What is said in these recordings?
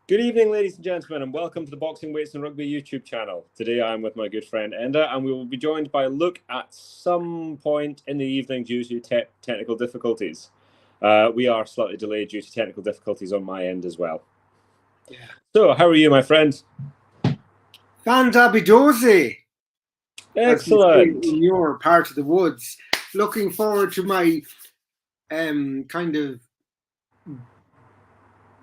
Good evening, ladies and gentlemen, and welcome to the Boxing, Weights and Rugby YouTube channel. Today I'm with my good friend Enda, and we will be joined by Luke at some point in the evening due to technical difficulties. We are slightly delayed due to technical difficulties on my end as well. Yeah. So, how are you, my friend? Fantabidosi. Excellent. In your part of the woods. Looking forward to my kind of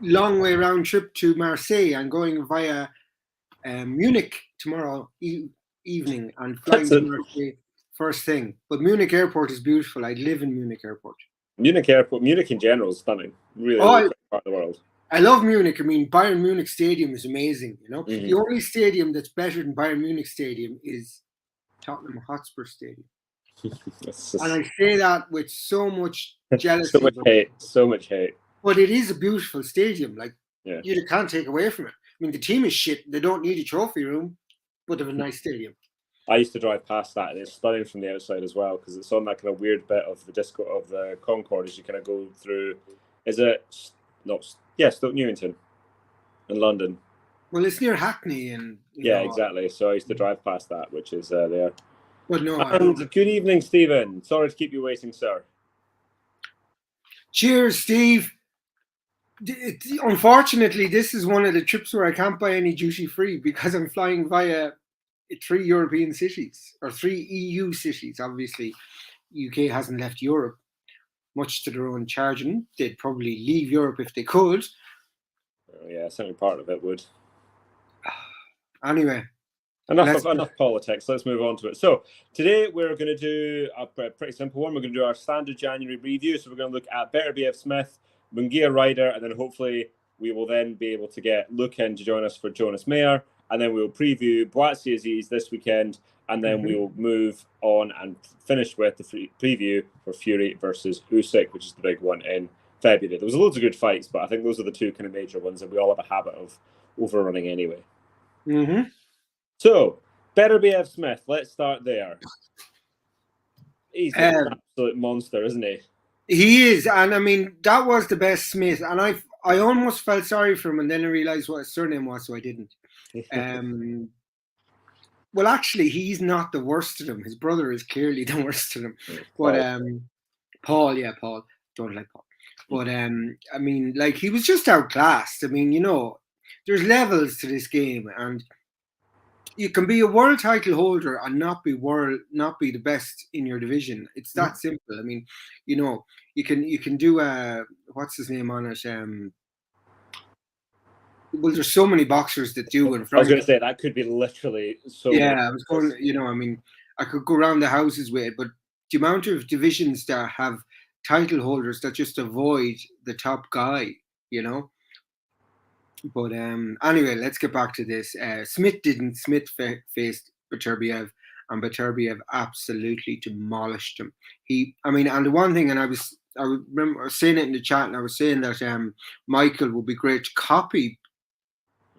long way round trip to Marseille. I'm going via Munich tomorrow evening and flying to Marseille first thing. But Munich Airport is beautiful. I live in Munich Airport. Munich Airport, Munich in general is stunning. Really great part of the world. I love Munich. I mean, Bayern Munich Stadium is amazing. You know, the only stadium that's better than Bayern Munich Stadium is Tottenham Hotspur Stadium. And I say that with so much jealousy. So much hate. But it is a beautiful stadium. Like, you can't take away from it. I mean, the team is shit. They don't need a trophy room, but they have a nice stadium. I used to drive past that, and it's stunning from the outside as well, because it's on that kind of weird bit of the Concord as you kind of go through. Is it not? Yes, Stoke Newington in London. Well, it's near Hackney, and exactly. So I used to drive past that, which is there. But no. And good evening, Stephen. Sorry to keep you waiting, sir. Cheers, Steve. Unfortunately, this is one of the trips where I can't buy any duty free because I'm flying via 3 European cities or 3 EU cities. Obviously, UK hasn't left Europe, much to their own charging. They'd probably leave Europe if they could. Yeah, certainly part of it would. Anyway. Enough politics. Let's move on to it. So today we're going to do a pretty simple one. We're going to do our standard January review. So we're going to look at Beterbiev Smith, Mungia Ryder, and then hopefully we will then be able to get Luke in to join us for Jonas Mayer. And then we'll preview Boatsy Aziz this weekend. And then we will move on and finish with the preview for Fury versus Usyk, which is the big one in February. There was loads of good fights, but I think those are the two kind of major ones that we all have a habit of overrunning anyway. So, Beterbiev Smith, let's start there. He's an absolute monster, isn't he? He is, and I mean, that was the best Smith, and I almost felt sorry for him, and then I realised what his surname was, so I didn't. Well, actually, he's not the worst of them. His brother is clearly the worst of them. But Paul, don't like Paul. But I mean, like, he was just outclassed. I mean, you know, there's levels to this game, and you can be a world title holder and not be the best in your division. It's that simple. I mean, you know, you can do what's his name on it? Well, there's so many boxers that do. I was going to say that could be literally so. Yeah, I was going. You know, I mean, I could go around the houses with it, but the amount of divisions that have title holders that just avoid the top guy, you know. But anyway, let's get back to this. Smith didn't. Smith faced Beterbiev, and Beterbiev absolutely demolished him. And the one thing, and I remember saying it in the chat, and I was saying that Michael would be great to copy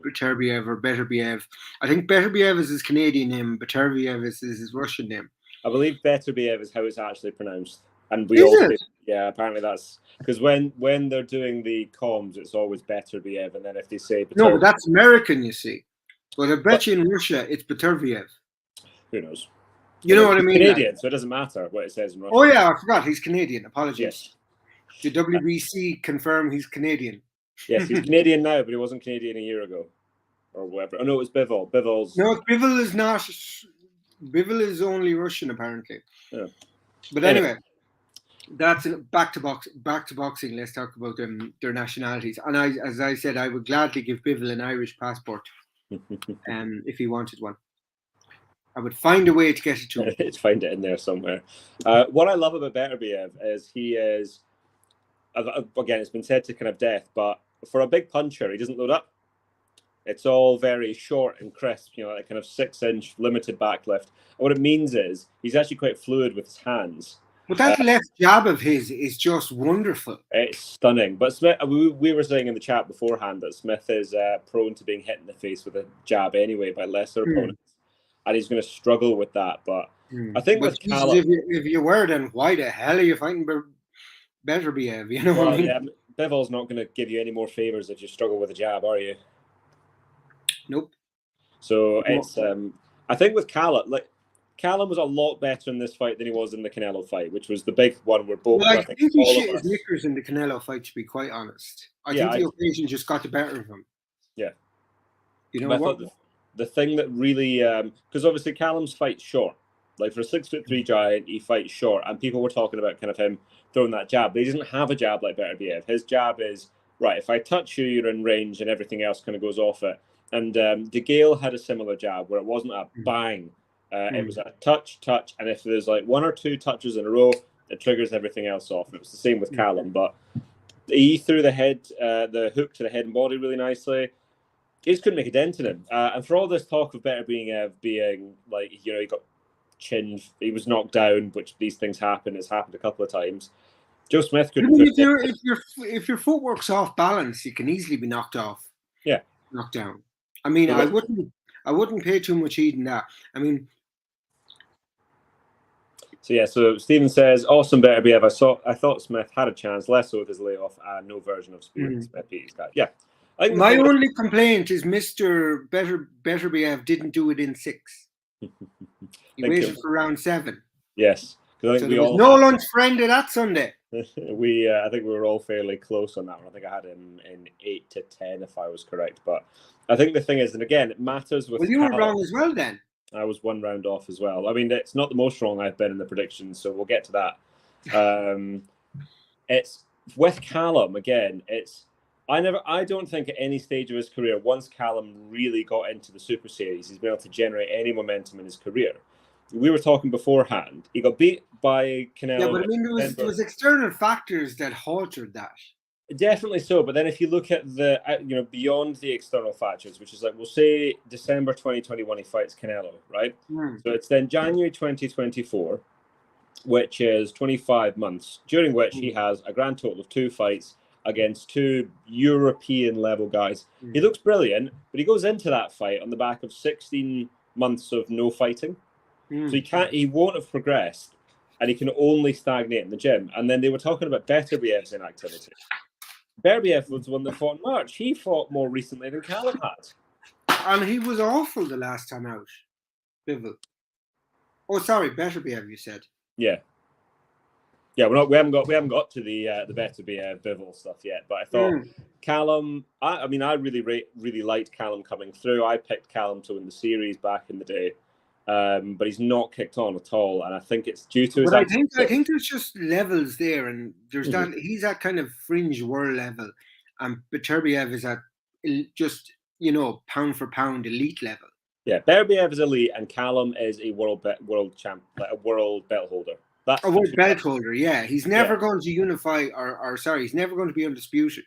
Beterbiev or Beterbiev. I think Beterbiev is his Canadian name, Beterbiev is his Russian name. I believe Beterbiev is how it's actually pronounced. And apparently that's because when they're doing the comms, it's always Beterbiev, and then if they say no, but that's American, you see. But I bet you in Russia it's Beterbiev. Who knows? You know what I mean? Canadian, like, so it doesn't matter what it says in Russian. Oh yeah, I forgot he's Canadian. Apologies. Yes. The WBC confirm he's Canadian. Yes, he's Canadian now, but he wasn't Canadian a year ago, or whatever. Oh no, it was Bivol. No, Bivol is not. Bivol is only Russian apparently. Yeah. But anyway. That's back to boxing. Let's talk about their nationalities. And as I said, I would gladly give Bivol an Irish passport, if he wanted one. I would find a way to get it to him. Find it in there somewhere. What I love about Beterbiev is he is, again, it's been said to kind of death, but for a big puncher, he doesn't load up. It's all very short and crisp, you know, like kind of 6-inch limited backlift. And what it means is he's actually quite fluid with his hands. But that left jab of his is just wonderful. It's stunning. But Smith, we were saying in the chat beforehand that Smith is prone to being hit in the face with a jab anyway by lesser opponents. And he's going to struggle with that. But I think with Callum... If you were, then why the hell are you fighting Beterbiev? You know what I mean? Yeah, Bivol's not going to give you any more favours if you struggle with a jab, are you? Nope. So it's I think with Callum, Callum was a lot better in this fight than he was in the Canelo fight, which was the big one where both. Well, I I think think he all shit of his us. knickers in the Canelo fight, to be quite honest. I Yeah, think the occasion just got the better of him. Yeah. You know But I what? thought the thing that really, because obviously Callum's fight short. Like for a 6'3" giant, he fights short, and people were talking about kind of him throwing that jab. But he doesn't have a jab like Beterbiev. His jab is right. If I touch you, you're in range, and everything else kind of goes off it. And De Gale had a similar jab where it wasn't a bang. It was a touch, and if there's like one or two touches in a row, it triggers everything else off. And it was the same with Callum, but he threw the hook to the head and body really nicely. He just couldn't make a dent in him. And for all this talk of Beterbiev being like, he got chinned, he was knocked down, which these things happen. It's happened a couple of times. Joe Smith couldn't. I mean, if your footwork's off balance, you can easily be knocked off. Yeah, knocked down. I mean, I wouldn't pay too much heed in that. I mean. So Stephen says, awesome Beterbiev. I thought Smith had a chance, less so with his layoff, and no version of speed. Smith beat his guy. Yeah. My only complaint is Mr. Beterbiev didn't do it in 6. He waited for round 7. Yes. So there was no lunch friend that Sunday. I think we were all fairly close on that one. I think I had him in 8 to 10 if I was correct. But I think the thing is, and again, it matters with. Well, you were wrong as well then. I was 1 round off as well. I mean, it's not the most wrong I've been in the predictions, so we'll get to that. It's with Callum again. I don't think at any stage of his career, once Callum really got into the Super Series, he's been able to generate any momentum in his career. We were talking beforehand. He got beat by Canelo. Yeah, but I mean, there was external factors that halted that. Definitely so. But then if you look at the, beyond the external factors, which is like, we'll say December 2021, he fights Canelo, right? So it's then January 2024, which is 25 months, during which he has a grand total of 2 fights against 2 European level guys. He looks brilliant, but he goes into that fight on the back of 16 months of no fighting. So he won't have progressed, and he can only stagnate in the gym. And then they were talking about Beterbiev's inactivity. Beterbiev was the one that fought in March. He fought more recently than Callum had. And he was awful the last time out. Bivol. Oh, sorry, Beterbiev, you said. Yeah. Yeah, we haven't got to the Beterbiev Bivol stuff yet, but I thought Callum. I really liked Callum coming through. I picked Callum to win the series back in the day. But he's not kicked on at all, and I think it's due to his. But I think there's just levels there, and there's that he's at kind of fringe world level, and Beterbiev is at just pound for pound elite level. Yeah, Beterbiev is elite, and Callum is a world champ, like a world belt holder. That's a world belt holder. Yeah, he's never going to unify, he's never going to be undisputed.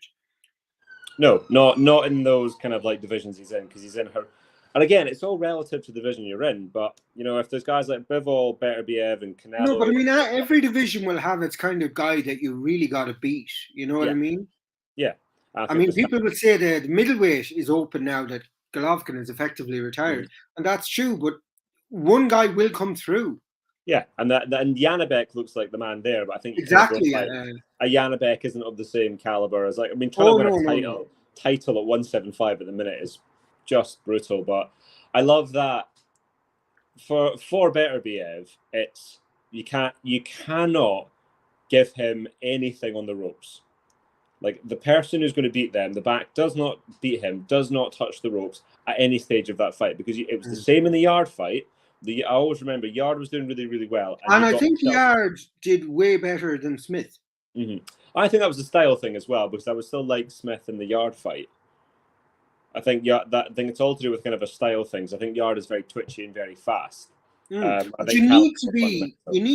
No, not in those kind of like divisions he's in, because he's in her. And again, it's all relative to the division you're in. But, if there's guys like Bivol, Beterbiev, and Canelo... No, but I mean, every division will have its kind of guy that you really got to beat. You know what I mean? Yeah. I mean, people would say that the middleweight is open now that Golovkin is effectively retired. And that's true, but one guy will come through. Yeah, and Janibek looks like the man there, but I think... Exactly. A Janibek isn't of the same caliber as... trying to win a title at 175 at the minute is... just brutal, but I love that for Beterbiev, it's you cannot give him anything on the ropes. Like the person who's going to beat them, the back does not beat him, does not touch the ropes at any stage of that fight, because it was the same in the Yard fight. I always remember Yard was doing really, really well, and I think Yard did way better than Smith. I think that was a style thing as well, because I was still like Smith in the Yard fight. I think it's all to do with kind of a style things. I think Yard is very twitchy and very fast. But you need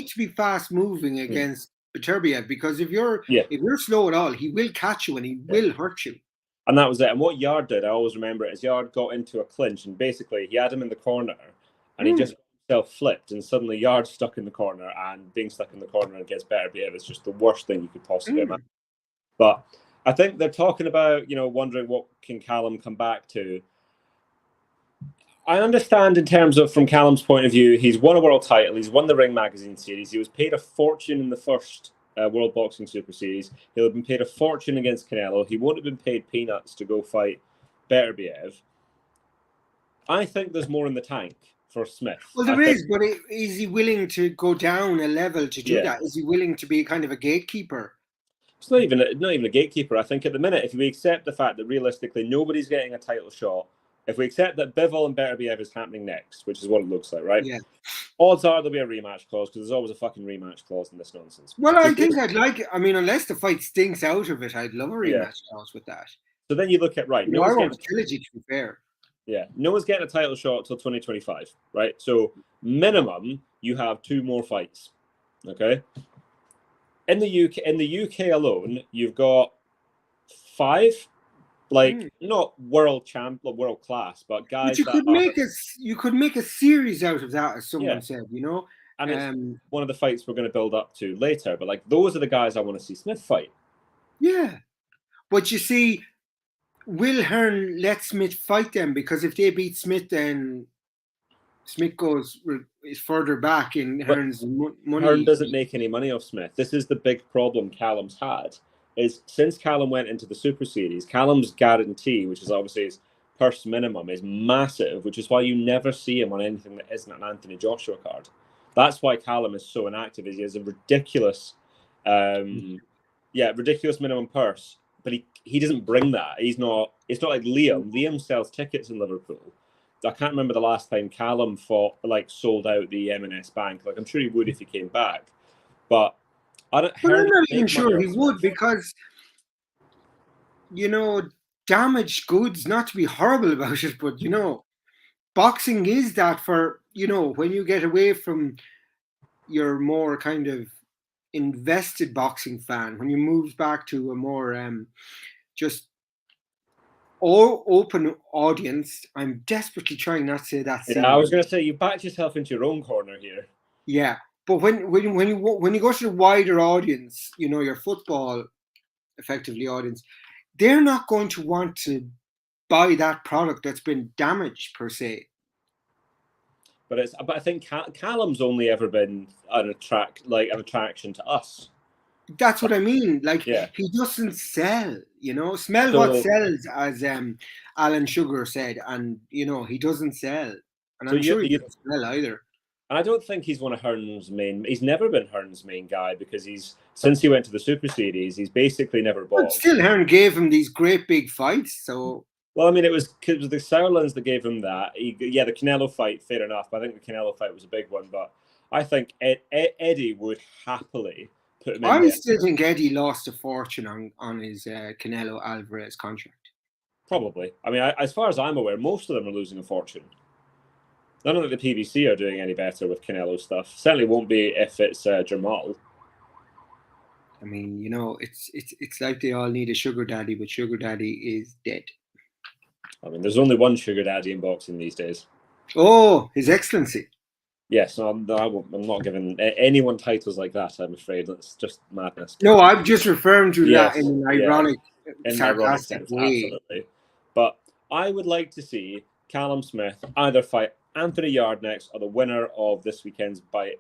to be fast moving against Beterbiev, because if you're slow at all, he will catch you and he will hurt you. And that was it. And what Yard did, I always remember it, is Yard got into a clinch, and basically he had him in the corner, and he just flipped, and suddenly Yard stuck in the corner, and being stuck in the corner against Beterbiev is just the worst thing you could possibly imagine. But I think they're talking about, wondering what can Callum come back to. I understand in terms of, from Callum's point of view, he's won a world title, he's won the Ring Magazine series, he was paid a fortune in the first World Boxing Super Series, he'll have been paid a fortune against Canelo, he won't have been paid peanuts to go fight Beterbiev. I think there's more in the tank for Smith. Well, there is, but is he willing to go down a level to do that? Is he willing to be kind of a gatekeeper? It's not even a gatekeeper. I think at the minute, if we accept the fact that realistically nobody's getting a title shot, if we accept that Bivol and Beterbiev is happening next, which is what it looks like, right? Yeah. Odds are there'll be a rematch clause because there's always a fucking rematch clause in this nonsense. Well, I think I'd like it. I mean, unless the fight stinks out of it, I'd love a rematch clause with that. So then you look at, right, I want a trilogy, to be fair. Yeah, no one's getting a title shot until 2025, right? So minimum, you have 2 more fights, okay? In the UK alone, you've got 5, like not world class, but guys. But you could make a series out of that, as someone said, you know. And it's one of the fights we're going to build up to later. But like, those are the guys I want to see Smith fight. Yeah, but you see, will Hearn let Smith fight them? Because if they beat Smith, then Smith is further back in Hearn's money. Hearn doesn't make any money off Smith. This is the big problem Callum's had. Is since Callum went into the Super Series, Callum's guarantee, which is obviously his purse minimum, is massive, which is why you never see him on anything that isn't an Anthony Joshua card. That's why Callum is so inactive. Is he has a ridiculous, ridiculous minimum purse, but he doesn't bring that. It's not like Liam. Liam sells tickets in Liverpool. I can't remember the last time Callum sold out the M&S Bank. Like, I'm sure he would if he came back, but I'm not even sure he would, because, you know, damaged goods, not to be horrible about it, but, you know, boxing is that for, you know, when you get away from your more kind of invested boxing fan, when you move back to a more just open audience. I'm desperately trying not to say that. Yeah, I was going to say, you backed yourself into your own corner here. Yeah, but when you go to the wider audience, you know, your football effectively audience, they're not going to want to buy that product that's been damaged per se. But I think Callum's only ever been an attraction to us. That's what I mean. Like, he doesn't sell, you know. Smell what sells, as Alan Sugar said, and you know, he doesn't sell, and I'm sure he doesn't sell either. And I don't think he's one of Hearn's main. He's never been Hearn's main guy, because since he went to the Super Series, he's basically never bought. But still, Hearn gave him these great big fights. So, well, I mean, it was the Sauerlands that gave him that. The Canelo fight, fair enough. But I think the Canelo fight was a big one. But I think Eddie would happily put him in. I still think Eddie lost a fortune on his Canelo Alvarez contract. Probably. I mean, as far as I'm aware, most of them are losing a fortune. I don't think the PBC are doing any better with Canelo stuff. Certainly won't be if it's Jamal. I mean, you know, it's like they all need a sugar daddy, but sugar daddy is dead. I mean, there's only one sugar daddy in boxing these days. Oh, His Excellency. Yes, I'm not giving anyone titles like that, I'm afraid. That's just madness. No, I'm just referring to that in an ironic, sarcastic way. Absolutely. But I would like to see Callum Smith either fight Anthony Yard next, or the winner of this weekend's bout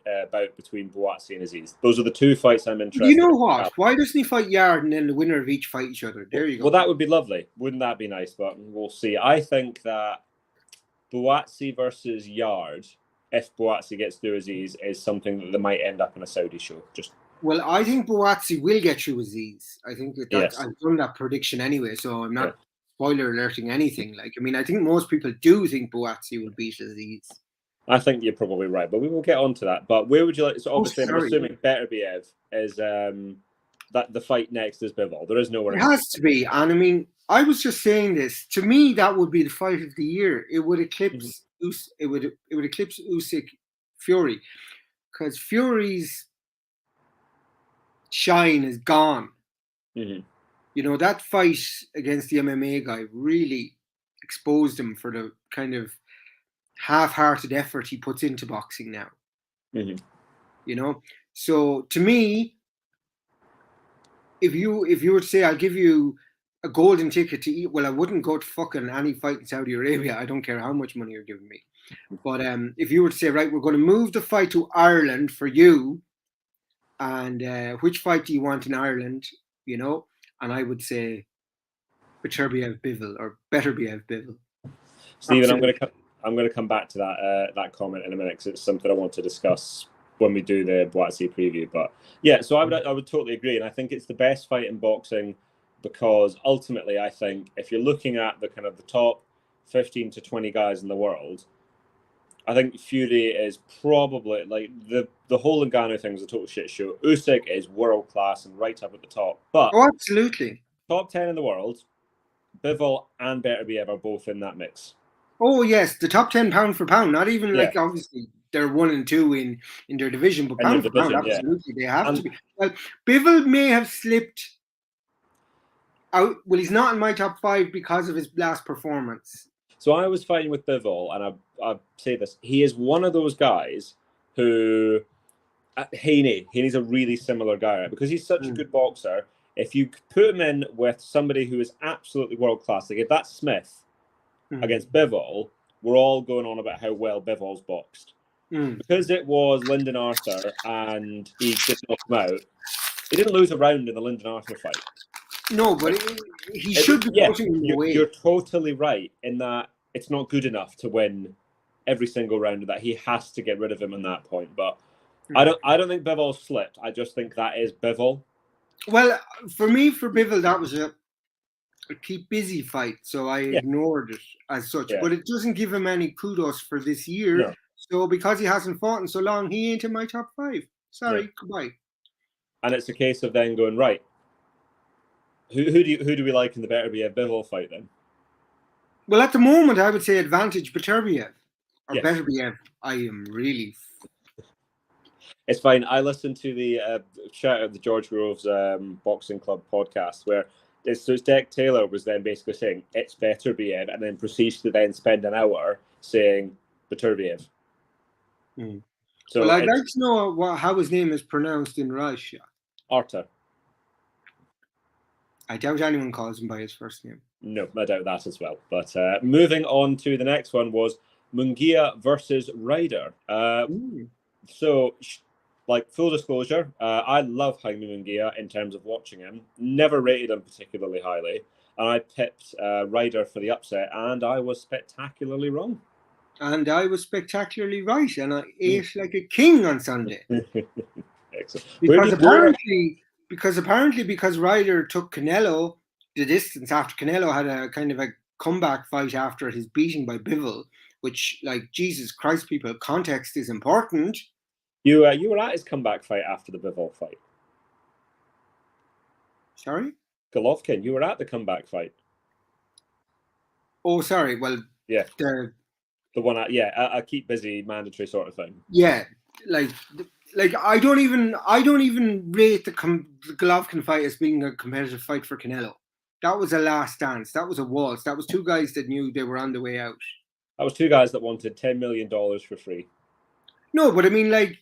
between Buatsi and Aziz. Those are the 2 fights I'm interested in. You know what? Why doesn't he fight Yard and then the winner of each fight each other? There you go. Well, that would be lovely. Wouldn't that be nice? But we'll see. I think that Buatsi versus Yard, if Buatsi gets through Aziz, is something that they might end up in a Saudi show. Well, I think Buatsi will get through Aziz. I think I've done that prediction anyway, so I'm not spoiler alerting anything. Like, I mean, I think most people do think Buatsi will beat Aziz. I think you're probably right, but we will get on to that. But where would you like? So obviously, I'm assuming Beterbiev is that the fight next is Bivol. There is nowhere. It has to be, and I mean, I was just saying this. To me, that would be the fight of the year. It would eclipse it would eclipse Usyk Fury, because Fury's shine is gone. Mm-hmm. You know, that fight against the MMA guy really exposed him for the kind of half-hearted effort he puts into boxing now. Mm-hmm. You know, so to me, if you were to say, I'll give you a golden ticket to eat, well, I wouldn't go to fucking any fight in Saudi Arabia. I don't care how much money you're giving me. But if you were to say, right, we're going to move the fight to Ireland for you, and which fight do you want in Ireland? You know, and I would say Beterbiev Bivol or Beterbiev Bivol. Stephen, I'm going I'm going to come back to that comment in a minute because it's something I want to discuss when we do the Boise preview. But yeah, so I would totally agree, and I think it's the best fight in boxing because ultimately, I think if you're looking at the kind of the top 15 to 20 guys in the world, I think Fury is probably like the whole Ngannou thing was a total shit show. Usyk is world class and right up at the top, but absolutely, top 10 in the world, Bivol and Beterbiev are both in that mix. Oh yes, the top 10 pound for pound. Not even like obviously they're 1 and 2 in their division, but pound for pound, absolutely they have to be. Well, Bivol may have slipped out. Well, he's not in my top 5 because of his last performance. So I was fighting with Bivol, and I say this: he is one of those guys who Haney's a really similar guy, right? Because he's such a good boxer. If you put him in with somebody who is absolutely world class, like if that's Smith against Bivol, we're all going on about how well Bivol's boxed. Because it was Lyndon Arthur and he didn't knock him out, he didn't lose a round in the Lyndon Arthur fight. No, but he should be pushing him away. You're totally right in that it's not good enough to win every single round of that. He has to get rid of him at that point. But I don't think Bivol slipped. I just think that is Bivol. Well, for Bivol, that was a keep busy fight, so I ignored it as such. But it doesn't give him any kudos for this year. No. So because he hasn't fought in so long, he ain't in my top 5. Sorry, goodbye. And it's a case of then going right. Who do we like in the Beterbiev Bivol fight then? Well, at the moment, I would say advantage Beterbiev or Beterbiev. I am really. It's fine. I listened to the shout out the George Groves Boxing Club podcast where so Deck Taylor was then basically saying it's Beterbiev and then proceeds to then spend an hour saying Beterbiev. So well, I'd like to know how his name is pronounced in Russia. Arta. I doubt anyone calls him by his first name. No, I doubt that as well. But moving on to the next one was Munguia versus Ryder. So, like, full disclosure, I love Jaime Munguia in terms of watching him. Never rated him particularly highly. And I picked Ryder for the upset, and I was spectacularly wrong. And I was spectacularly right, and I ate like a king on Sunday. Excellent. Because Ryder took Canelo the distance after Canelo had a kind of a comeback fight after his beating by Bivol, which, like, Jesus Christ, people, context is important. You were at his comeback fight after the Bivol fight. Sorry? Golovkin, you were at the comeback fight. Oh, sorry. Well, yeah. The one, a keep busy mandatory sort of thing. Yeah, like I don't even rate the Golovkin fight as being a competitive fight for Canelo. That was a last dance. That was a waltz. That was 2 guys that knew they were on the way out. That was 2 guys that wanted $10 million for free. No, but I mean, like,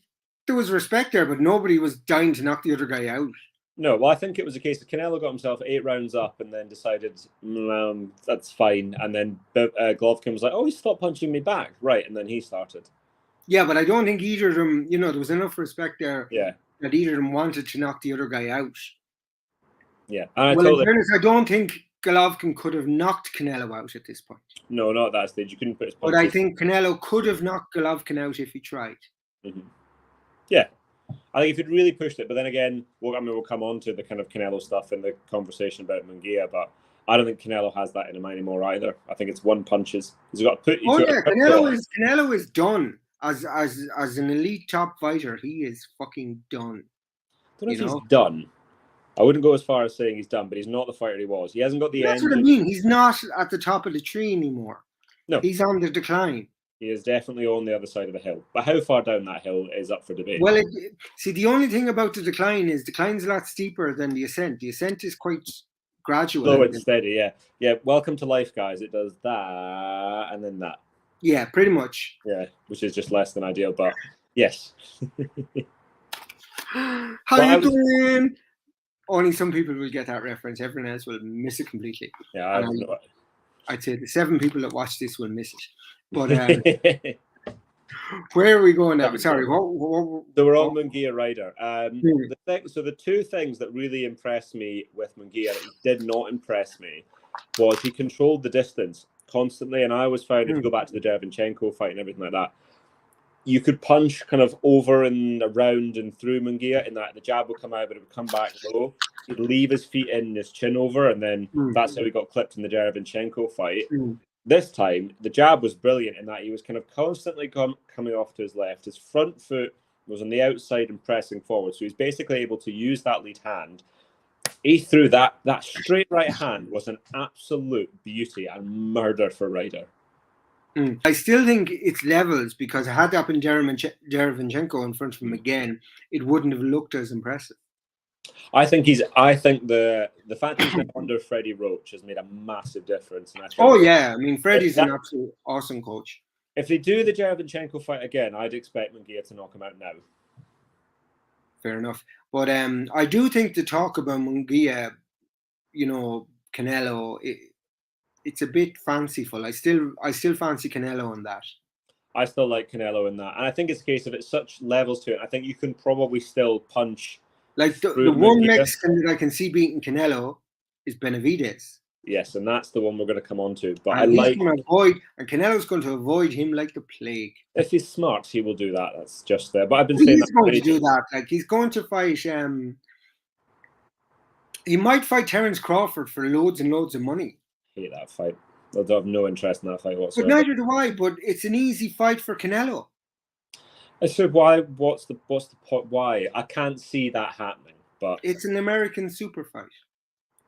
there was respect there, but nobody was dying to knock the other guy out. No, well, I think it was a case of Canelo got himself 8 rounds up and then decided, that's fine. And then Golovkin was like, oh, he stopped punching me back. Right, and then he started. Yeah, but I don't think either of them, there was enough respect there that either of them wanted to knock the other guy out. Yeah. In fairness, I don't think Golovkin could have knocked Canelo out at this point. No, not at that stage. You couldn't put his punches. But I think Canelo could have knocked Golovkin out if he tried. Mm-hmm. Yeah. I think if he'd really pushed it, but then again, we'll come on to the kind of Canelo stuff in the conversation about Munguia, but I don't think Canelo has that in him anymore either. I think it's one punches. He's got to put. Canelo is done as an elite top fighter. He is fucking done. I don't know if he's done. I wouldn't go as far as saying he's done, but he's not the fighter he was. He hasn't got the end. That's what I mean. He's not at the top of the tree anymore. No, he's on the decline. He is definitely on the other side of the hill. But how far down that hill is up for debate. Well, see, the only thing about the decline's a lot steeper than the ascent. The ascent is quite gradual. Slow and steady, yeah. Yeah, welcome to life, guys. It does that and then that. Yeah, pretty much. Yeah, which is just less than ideal, but yes. How you doing? Only some people will get that reference. Everyone else will miss it completely. Yeah, I'd say the 7 people that watch this will miss it. But where are we going now? Sorry, what so we're on Munguia Ryder. So the 2 things that really impressed me with Munguia that did not impress me was he controlled the distance constantly. And I always found, if you go back to the Derevyanchenko fight and everything like that, you could punch kind of over and around and through Munguia, in that the jab would come out, but it would come back low. He'd leave his feet in, his chin over, and then that's how he got clipped in the Derevyanchenko fight. This time, the jab was brilliant in that he was kind of constantly coming off to his left. His front foot was on the outside and pressing forward, so he's basically able to use that lead hand. He threw that straight right hand was an absolute beauty and murder for Ryder. I still think it's levels, because had that been Derevyanchenko in front of him again, it wouldn't have looked as impressive. I think the fact that he's now under Freddie Roach has made a massive difference. And I mean, Freddie's an absolute awesome coach. If they do the Derevyanchenko fight again, I'd expect Munguia to knock him out now. Fair enough. But I do think the talk about Munguia, Canelo, it's a bit fanciful. I still fancy Canelo on that. I still like Canelo in that. And I think it's a case of it's such levels to it. I think you can probably still punch. Like the one Mexican that I can see beating Canelo is Benavidez. Yes, and that's the one we're going to come on to. But and Canelo's going to avoid him like the plague. If he's smart, he will do that. That's just there. But I've been saying he's going to do that. Like, he's going to fight. He might fight Terence Crawford for loads and loads of money. I hate that fight. I have no interest in that fight whatsoever. But neither do I. But it's an easy fight for Canelo. I said, why? What's the point? Why? I can't see that happening. But it's an American super fight.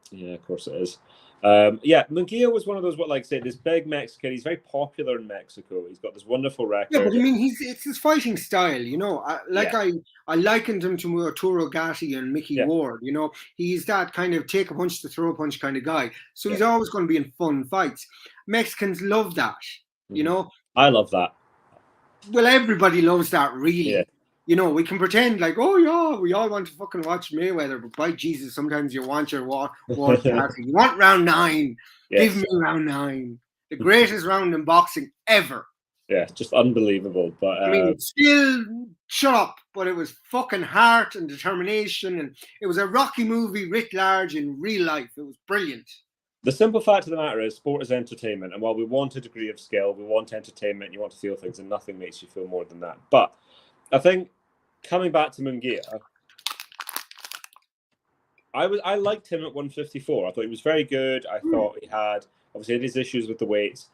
Yeah, of course it is. Munguia was one of those, like I said, this big Mexican. He's very popular in Mexico. He's got this wonderful record. Yeah, but I mean, it's his fighting style, I likened him to Arturo Gatti and Mickey Ward. He's that kind of take a punch to throw a punch kind of guy. So he's always going to be in fun fights. Mexicans love that. I love that. Well, everybody loves that, really. Yeah. We can pretend like, oh yeah, we all want to fucking watch Mayweather, but by Jesus, sometimes you want your Ward Gatti. You want round 9. Yes. Give me round 9. The greatest round in boxing ever. Yeah, just unbelievable. But I mean, still shut up. But it was fucking heart and determination, and it was a Rocky movie writ large in real life. It was brilliant. The simple fact of the matter is, sport is entertainment, and while we want a degree of skill, we want entertainment. You want to feel things, and nothing makes you feel more than that. But I think coming back to Munguia, I liked him at 154. I thought he was very good. I thought he had obviously his issues with the weights.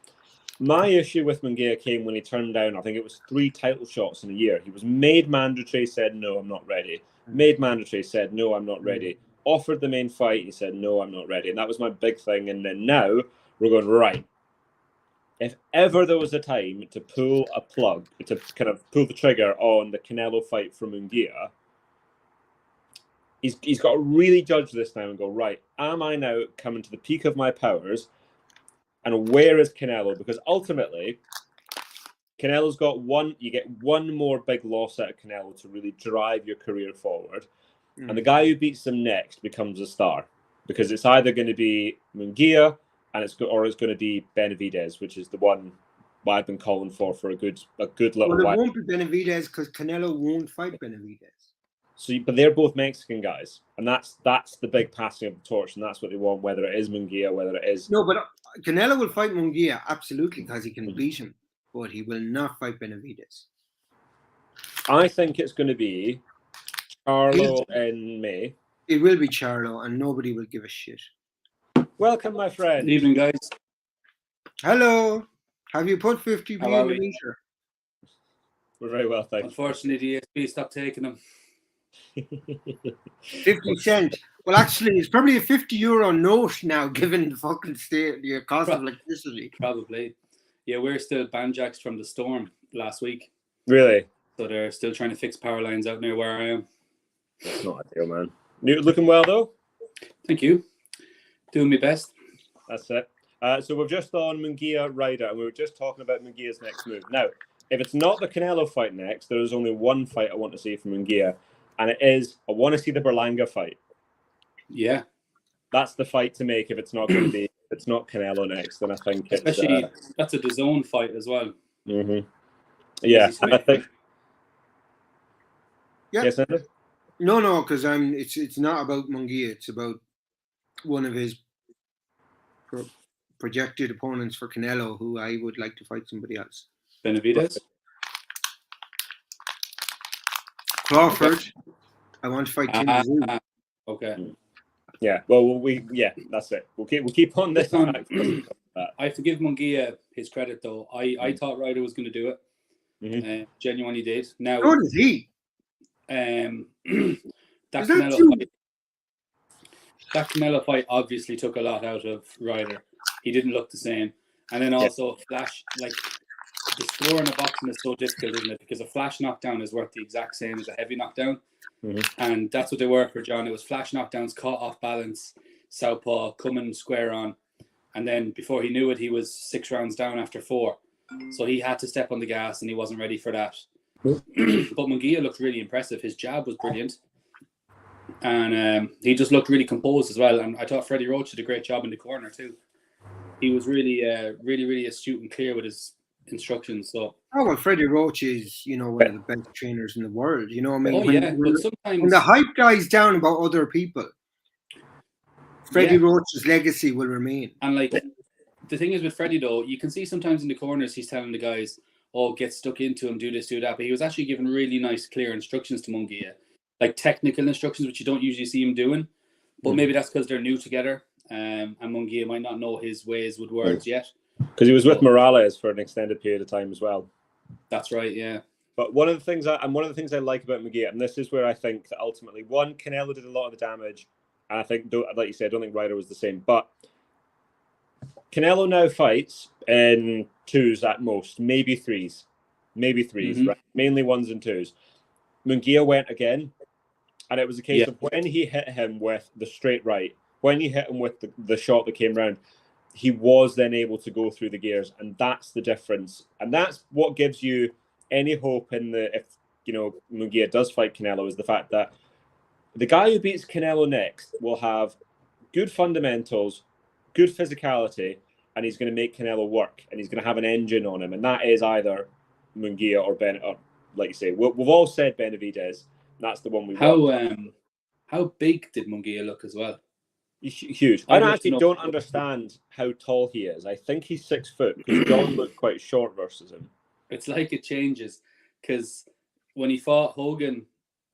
My issue with Munguia came when he turned down, I think it was 3 title shots in a year. He was made mandatory, said, no, I'm not ready. Made mandatory, said, no, I'm not ready. Offered the main fight, he said, no, I'm not ready. And that was my big thing. And then now we're going, right. If ever there was a time to pull a plug, to kind of pull the trigger on the Canelo fight from Munguia, he's got to really judge this now and go, right, am I now coming to the peak of my powers? And where is Canelo? Because ultimately, Canelo's got you get one more big loss out of Canelo to really drive your career forward. And the guy who beats him next becomes a star. Because it's either going to be Munguia or it's going to be Benavidez, which is the one I've been calling for a good little while. Well, it won't be Benavidez because Canelo won't fight Benavidez. But they're both Mexican guys, and that's the big passing of the torch, and that's what they want. Whether it is Munguia, whether it is but Canelo will fight Munguia absolutely because he can beat him, but he will not fight Benavidez. I think it's going to be Charlo in May. It will be Charlo, and nobody will give a shit. Welcome, my friend. Good evening, guys. Hello. Have you put 50p in the meter? We're very well, thanks. Unfortunately, the ESP stopped taking them. 50 cents. Well, actually, it's probably a €50 note now, given the fucking the cost of electricity. Probably. Yeah, we're still banjaxed from the storm last week. Really? So they're still trying to fix power lines out near where I am. That's not ideal, man. You're looking well, though? Thank you. Doing my best. That's it. So we're just on Munguia Ryder, and we were just talking about Munguia's next move. Now, if it's not the Canelo fight next, there is only one fight I want to see from Munguia, and it is, I want to see the Berlanga fight. Yeah. That's the fight to make if it's not going to be, if it's not Canelo next, then I think especially that's a DAZN fight as well. Mm-hmm. Yeah, and I think... Yeah. Yes, Andrew? No, because it's not about Munguia. It's about one of his projected opponents for Canelo who I would like to fight somebody else. Benavidez. Crawford. Okay. I want to fight Tim Tszyu. Okay. Yeah. Well, that's it. We'll keep on this. I have to give Munguia his credit though. I thought Ryder was going to do it. Genuinely did. Now, how does he? That Canelo fight obviously took a lot out of Ryder. He didn't look the same, and then also flash, like the score in a boxing is so difficult, isn't it? Because a flash knockdown is worth the exact same as a heavy knockdown, and that's what they were for John. It was flash knockdowns, caught off balance, southpaw, coming square on, and then before he knew it, he was 6 rounds down after 4. So he had to step on the gas, and he wasn't ready for that. But Munguia looked really impressive. His jab was brilliant. And he just looked really composed as well. And I thought Freddie Roach did a great job in the corner too. He was really, really astute and clear with his instructions. So, Freddie Roach is, one of the best trainers in the world. You know what I mean? But sometimes when the hype dies down about other people, Freddie Roach's legacy will remain. And like the thing is with Freddie though, you can see sometimes in the corners he's telling the guys, "Oh, get stuck into him, do this, do that." But he was actually giving really nice, clear instructions to Munguia. Like technical instructions, which you don't usually see him doing, but maybe that's because they're new together, and Munguia might not know his ways with words yet. Because he was with Morales for an extended period of time as well. That's right, yeah. But one of the things I like about Munguia, and this is where I think that ultimately, one, Canelo did a lot of the damage, and I think, like you said, I don't think Ryder was the same. But Canelo now fights in 2s at most, maybe 3s, right? Mainly 1s and 2s. Munguia went again. And it was a case of when he hit him with the straight right, when he hit him with the shot that came round, he was then able to go through the gears. And that's the difference. And that's what gives you any hope if Munguia does fight Canelo, is the fact that the guy who beats Canelo next will have good fundamentals, good physicality, and he's going to make Canelo work. And he's going to have an engine on him. And that is either Munguia or like you say, we've all said Benavidez. That's the one we want. How big did Munguia look as well? Huge. I actually don't understand how tall he is. I think he's 6 foot because John looked quite short versus him. It's like it changes because when he fought Hogan,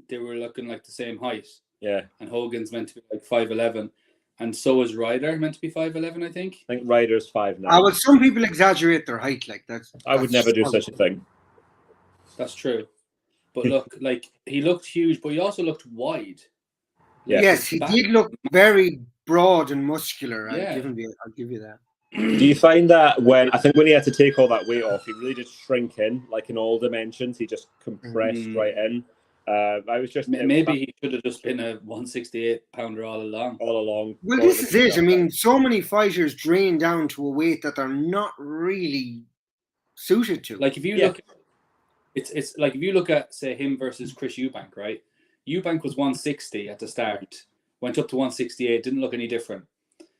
they were looking like the same height. Yeah. And Hogan's meant to be like 5'11", and so is Ryder meant to be 5'11", I think. I think Ryder's 5'9". Well, some people exaggerate their height like that. I would never do such a thing. That's true. But look, like he looked huge, but he also looked wide. Yeah. Yes, he did look very broad and muscular. Yeah. I'll give you that. Do you find that when he had to take all that weight off, he really did shrink in, like in all dimensions? He just compressed right in. Maybe he should have just been a 168-pounder all along. Well, this is it. I mean, so many fighters drain down to a weight that they're not really suited to. Like if you look. It's like if you look at, say, him versus Chris Eubank, right? Eubank was 160 at the start, went up to 168, didn't look any different.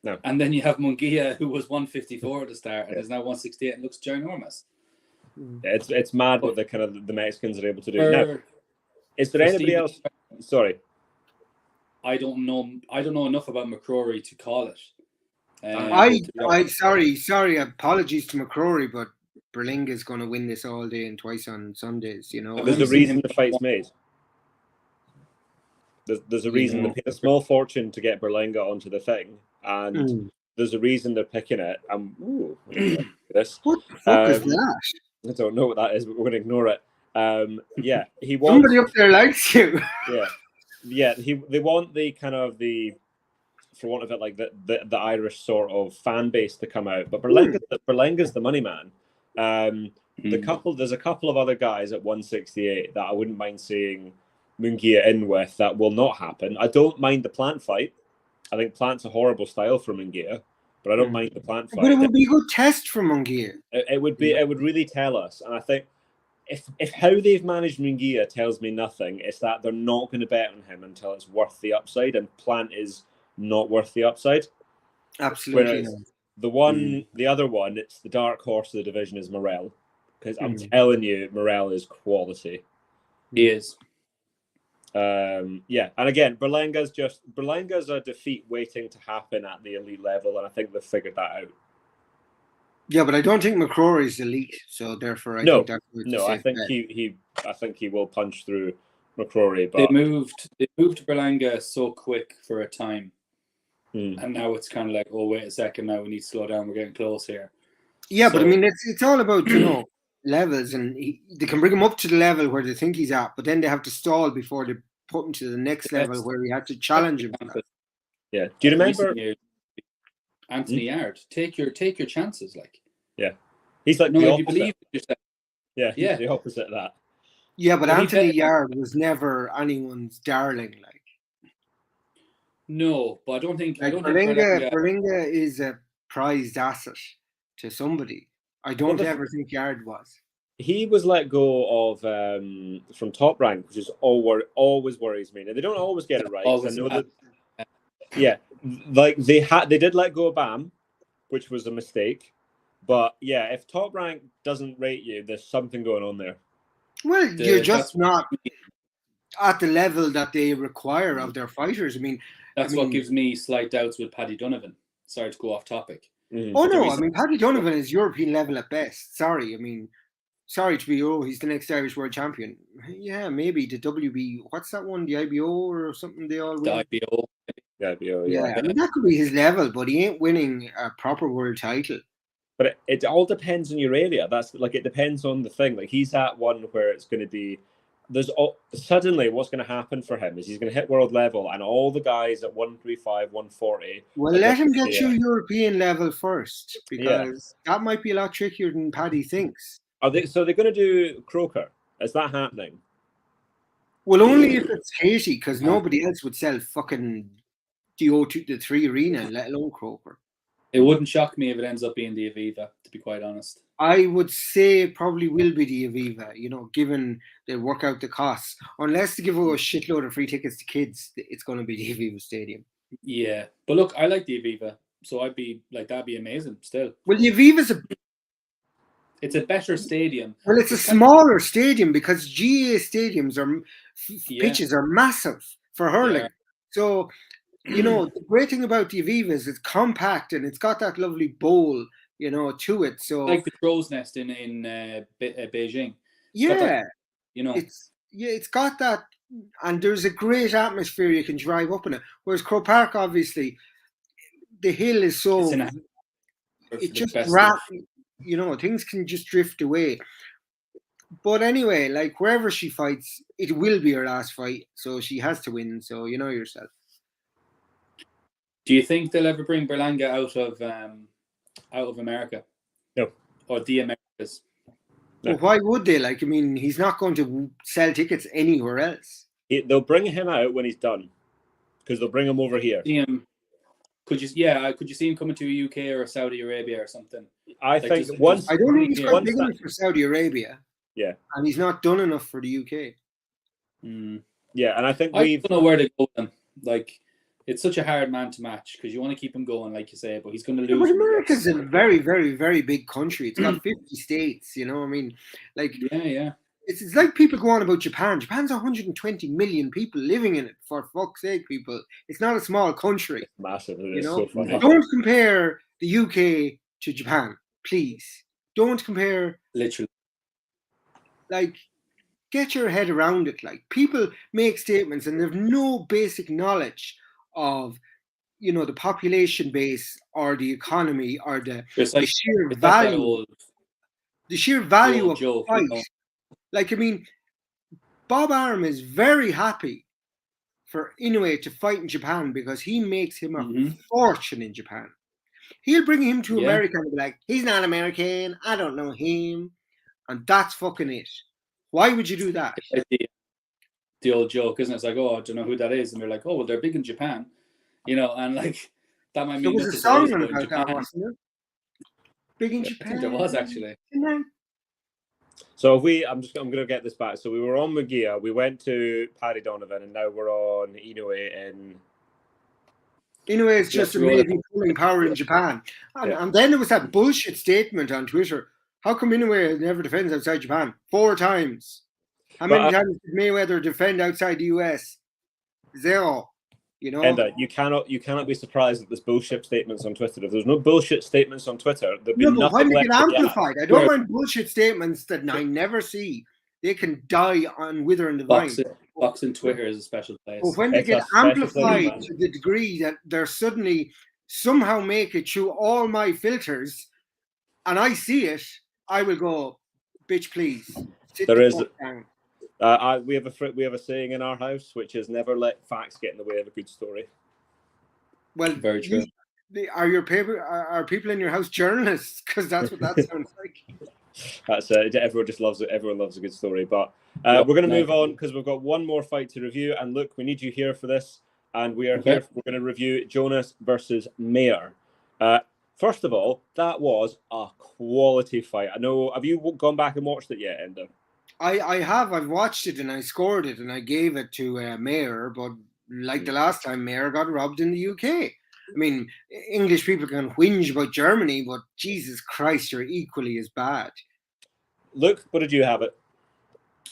No. And then you have Munguia, who was 154 at the start and is now 168 and looks ginormous. Yeah, it's mad what the Mexicans are able to do. Now, is there anybody else? Sorry, I don't know enough about McCrory to call it. Sorry. Apologies to McCrory, but Berlinga's going to win this all day and twice on Sundays, There's a reason the fight's made. There's a reason they paid a small fortune to get Berlinga onto the thing, and there's a reason they're picking it. This. What the fuck is that? I don't know what that is, but we're going to ignore it. He wants somebody up there likes you. They want for want of it, like the Irish sort of fan base to come out, but Berlinga's the money man. There's a couple of other guys at 168 that I wouldn't mind seeing Munguia in with. That will not happen. I don't mind the Plant fight. I think Plant's a horrible style for Munguia, but I don't mind the Plant fight. But it would be a good test for Munguia. It would be. It would really tell us. And I think if how they've managed Munguia tells me nothing, it's that they're not going to bet on him until it's worth the upside, and Plant is not worth the upside. Absolutely. Whereas the other one, it's the dark horse of the division is Morel, because I'm telling you, Morel is quality. He is. And again, Berlinga's a defeat waiting to happen at the elite level, and I think they've figured that out. Yeah, but I don't think McCrory's elite, so therefore I No, think that's no, I think I think he will punch through McCrory, They but moved Berlanga so quick for a time, Hmm. and now it's kind of like, oh wait a second, now we need to slow down. We're getting close here. Yeah, but I So- mean, it's all about levels, and they can bring him up to the level where they think he's at, but then they have to stall before they put him to the next level where he had to challenge him. yeah. Do you remember? Years, Anthony Yard, take your chances, like. Yeah, he's like No, the if opposite. you believe in yourself. Yeah, he's Yeah. the opposite of that. Yeah, but Well, he Anthony bet- Yard was never anyone's darling. Like No, but I don't think Berlinga is a prized asset to somebody. I don't Well, ever think Yard was. He was let go of from Top Rank, which is always worries me. Now they don't always get it right. 'Cause I know that. Yeah, like they did let go of Bam, which was a mistake. But yeah, if Top Rank doesn't rate you, there's something going on there. Well, you're just not at the level that they require of their fighters. I mean, what gives me slight doubts with Paddy Donovan. Sorry to go off topic. Oh no, I mean Paddy Donovan is European level at best. Sorry to be he's the next Irish world champion. Yeah, maybe the WB. What's that one? The IBO or something? They all win. The IBO. The IBO, yeah. I mean that could be his level, but he ain't winning a proper world title. But it all depends on your area. That's like it depends on the thing. Like he's at one where it's going to be. Suddenly what's going to happen for him is he's going to hit world level, and all the guys at 135, 140. Well, let him get you European level first, because that might be a lot trickier than Paddy thinks. So they're going to do Croker. Is that happening? Well, only if it's Haiti, because nobody else would sell fucking the O2, the 3 Arena, let alone Croker. It wouldn't shock me if it ends up being the Aviva, to be quite honest. I would say it probably will be the Aviva, given they work out the costs. Unless they give away a shitload of free tickets to kids, it's going to be the Aviva Stadium. Yeah, but look, I like the Aviva, so I'd be like, that'd be amazing still. Well, the Aviva's it's a better stadium. Well, it's a smaller stadium because GA stadiums pitches are massive for hurling. Yeah. So, the great thing about the Aviva is it's compact and it's got that lovely bowl, to it. So like the crow's nest in Beijing. Yeah, that, it's got that, and there's a great atmosphere you can drive up in it. Whereas Croke Park, obviously, the hill is so it just things can just drift away. But anyway, like wherever she fights, it will be her last fight, so she has to win. So you know yourself. Do you think they'll ever bring Berlanga out of America? No. Or the Americas? No. Well, why would they? Like, I mean, he's not going to sell tickets anywhere else. They'll bring him out when he's done, because they'll bring him over here. Could you see him coming to a UK or a Saudi Arabia or something? I think once. I don't think he's quite big enough for Saudi Arabia. Yeah. And he's not done enough for the UK. Yeah, and I think I don't know where to go then. Like, it's such a hard man to match because you want to keep him going, like you say, but he's going to lose. But America's a very, very, very big country. It's got 50 states, I mean, like, yeah. It's like people go on about Japan. Japan's 120 million people living in it, for fuck's sake, people. It's not a small country. It's massive. It's so funny. Don't compare the UK to Japan, please. Don't compare. Literally. Like, get your head around it. Like, people make statements and they have no basic knowledge of, the population base or the economy or the sheer value. The sheer value of the fight. Like, I mean, Bob Arum is very happy for Inoue to fight in Japan because he makes him a fortune in Japan. He'll bring him to America and be like, he's not American, I don't know him. And that's fucking it. Why would you do that? The old joke, isn't it? It's like, oh, I don't know who that is. And they're like, oh, well, they're big in Japan. And like, that might mean there was a song about that, wasn't there? Big in Japan. I think there was, actually. So I'm going to get this back. So we were on Mugia, we went to Paddy Donovan, and now we're on Inoue. Inoue is just amazing pulling power in Japan. And then there was that bullshit statement on Twitter. How come Inoue never defends outside Japan? 4 times. How many times did Mayweather defend outside the US? 0. You know, and you cannot be surprised that there's bullshit statements on Twitter. If there's no bullshit statements on Twitter, there'd be no, but nothing when they left get to get at. amplified, I don't mind bullshit statements that I never see. They can die on wither in the vine. Boxing Twitter is a special place. But when they It's get a special amplified place, to the degree that they're suddenly somehow make it through all my filters, and I see it, I will go, bitch, please. Sit There the is- fuck down. we have a saying in our house, which is never let facts get in the way of a good story. Well, Very true. Are people in your house journalists? Because that's what that sounds like. That's everyone just loves it. Everyone loves a good story. But we're going to move on because we've got one more fight to review. And look, we need you here for this. And we are here. We're going to review Jonas versus Mayer. First of all, that was a quality fight. I know. Have you gone back and watched it yet, Endo? I have. I've watched it and I scored it and I gave it to Mayer. But like the last time, Mayer got robbed in the UK. I mean, English people can whinge about Germany, but Jesus Christ, you're equally as bad. Luke, what did you have it?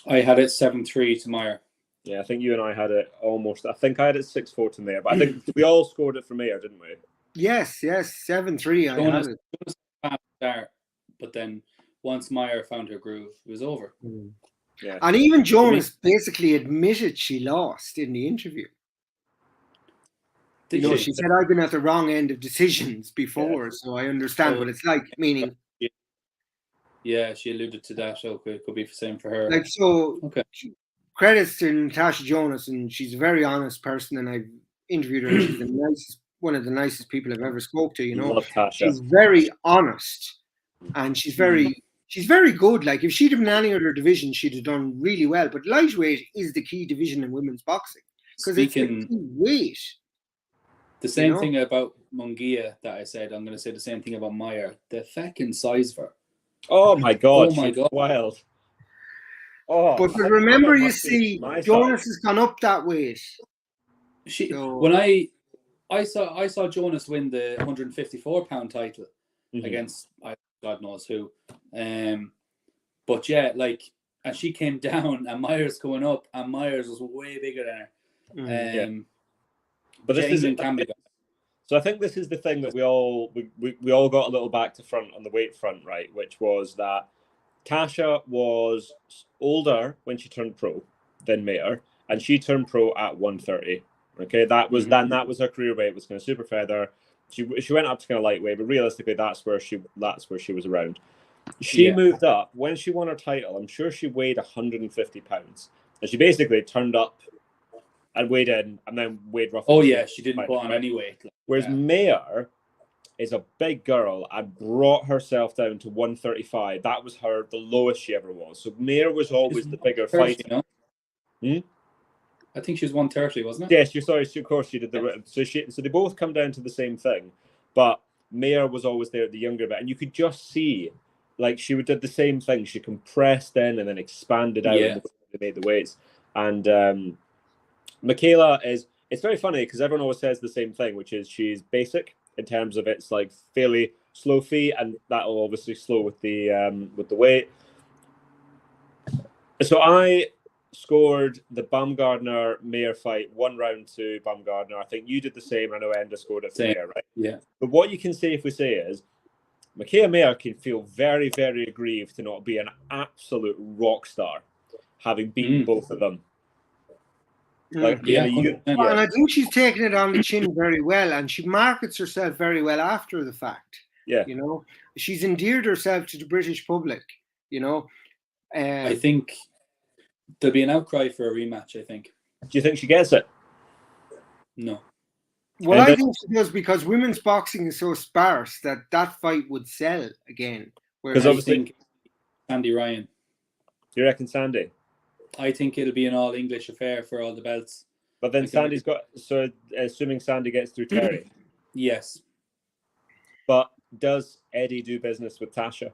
I had it 7-3 to Mayer. Yeah, I think you and I had it almost. I think I had it 6-4 to Mayer, but I think we all scored it for Mayer, didn't we? Yes, 7-3. I had it. Jonas had a start, but then once Mayer found her groove, it was over. Yeah. And even Jonas basically admitted she lost in the interview. She said, I've been at the wrong end of decisions before, so I understand what it's like, meaning... Yeah, she alluded to that, so it could be the same for her. Credits to Natasha Jonas, and she's a very honest person, and I've interviewed her, and she's one of the nicest people I've ever spoke to, Love Tasha. She's very honest, and she's very good. Like, if she'd have been in any other division, she'd have done really well, but lightweight is the key division in women's boxing, because it's the key weight. The same thing about Munguia that I said, I'm going to say the same thing about Mayer. The fucking size of her. Oh my God. Wild. Oh, but remember, you see, Jonas has gone up that weight. When I saw Jonas win the 154-pound title against God knows who. But yeah, like, and she came down and Myers going up and Myers was way bigger than her. But this is so I think this is the thing that we all got a little back to front on the weight front, right? Which was that Tasha was older when she turned pro than Mayer, and she turned pro at 130. Okay, that was her career weight, was kind of super feather. She went up to kind of lightweight, but realistically, that's where she was around. She moved up when she won her title. I'm sure she weighed 150 pounds, and she basically turned up and weighed in, and then weighed roughly. Oh yeah, she didn't put on any weight. Whereas Mayer is a big girl and brought herself down to 135. That was the lowest she ever was. So Mayer was always the bigger fighter. I think she was 130, wasn't it? Yes, of course she did so they both come down to the same thing, but Mayer was always there at the younger bit, and you could just see, like, she did the same thing. She compressed in and then expanded out. And they made the weights, and Michaela it's very funny because everyone always says the same thing, which is she's basic in terms of it's like fairly slow feet, and that'll obviously slow with the weight. So I scored the Baumgardner Mayer fight 1 round to Baumgardner. I think you did the same. I know Enda scored it for Mayer, right? Yeah. But what you can say is Michaela Mayer can feel very, very aggrieved to not be an absolute rock star, having beaten both of them. Like, and I think she's taken it on the chin very well, and she markets herself very well after the fact. Yeah, she's endeared herself to the British public. I think there'll be an outcry for a rematch. I think. Do you think she gets it? No. Well, I think she does, because women's boxing is so sparse that fight would sell again. Because obviously, think Sandy Ryan. You reckon Sandy? I think it'll be an all-English affair for all the belts. But then Sandy's got... So, assuming Sandy gets through Terry. Yes. But does Eddie do business with Tasha?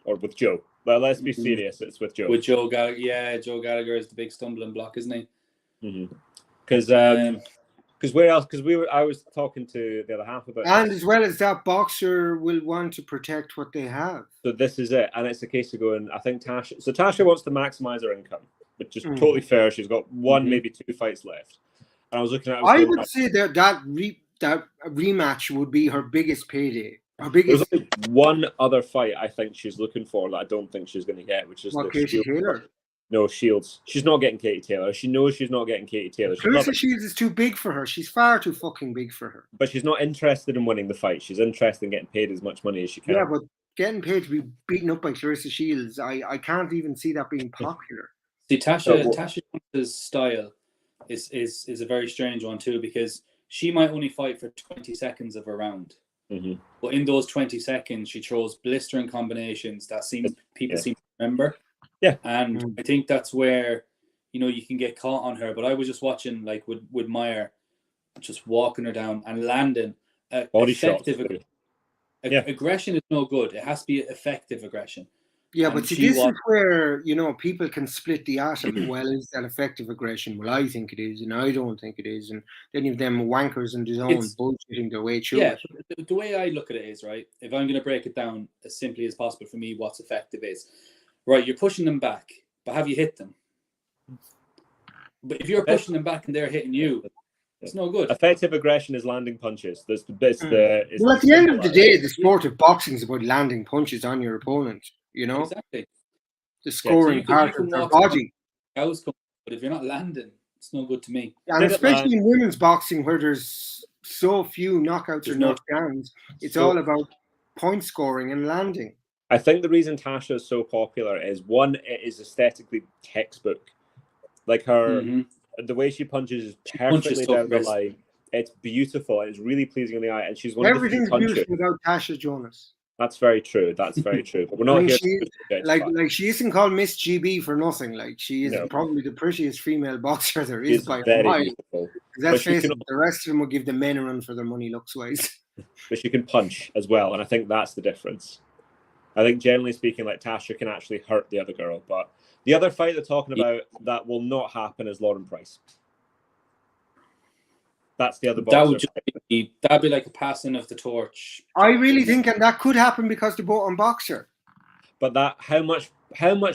Or with Joe? Well, let's be serious. It's with Joe. With Joe Gallagher. Yeah, Joe Gallagher is the big stumbling block, isn't he? Because where else? Because I was talking to the other half about it. And as well as that, boxer will want to protect what they have. So this is it. And it's a case of going, I think Tasha wants to maximize her income, which is totally fair. She's got 1, maybe 2 fights left. And I was looking at it. I would say that rematch would be her biggest payday. Her biggest. There's only one other fight I think she's looking for that I don't think she's going to get, which is the Katie Shields. Taylor. No, Shields. She's not getting Katie Taylor. She knows she's not getting Katie Taylor. Clarissa Shields is too big for her. She's far too fucking big for her. But she's not interested in winning the fight. She's interested in getting paid as much money as she can. Yeah, but getting paid to be beaten up by Clarissa Shields, I can't even see that being popular. See, Tasha's style is a very strange one too, because she might only fight for 20 seconds of a round. Mm-hmm. But in those 20 seconds, she throws blistering combinations that people seem to remember. Yeah. And I think that's where, you can get caught on her. But I was just watching, like, with Meyer, just walking her down and landing body shots. Aggression is no good. It has to be effective aggression. Yeah, but see, this is where, people can split the atom. Well, is that effective aggression? Well, I think it is, and I don't think it is. And then you have them wankers and their own bullshitting their way through. Yeah, but the way I look at it is, right, if I'm going to break it down as simply as possible for me, what's effective is, right, you're pushing them back, but have you hit them? But if you're pushing them back and they're hitting you, it's no good. Effective aggression is landing punches. Well, at the end of the day, the sport of boxing is about landing punches on your opponent. Exactly. The scoring part of their body. But if you're not landing, it's no good to me. And especially in women's boxing, where there's so few knockouts or knockdowns, it's all about point scoring and landing. I think the reason Tasha is so popular is, one, it is aesthetically textbook. Like the way she punches is perfectly down the line. It's beautiful. It's really pleasing in the eye, and she's one Everything's of the few beautiful without Tasha Jonas. That's very true. That's very true. But we're not here to like she isn't called Miss GB for nothing. Like, she is probably the prettiest female boxer there is by a mile. Let's face it, the rest of them will give the men a run for their money looks wise. But she can punch as well, and I think that's the difference. I think generally speaking, like, Tasha can actually hurt the other girl. But the other fight they're talking about that will not happen is Lauren Price. That's the other boxer. That'd be like a passing of the torch. I really think, and that could happen because they're both on Boxer. But how much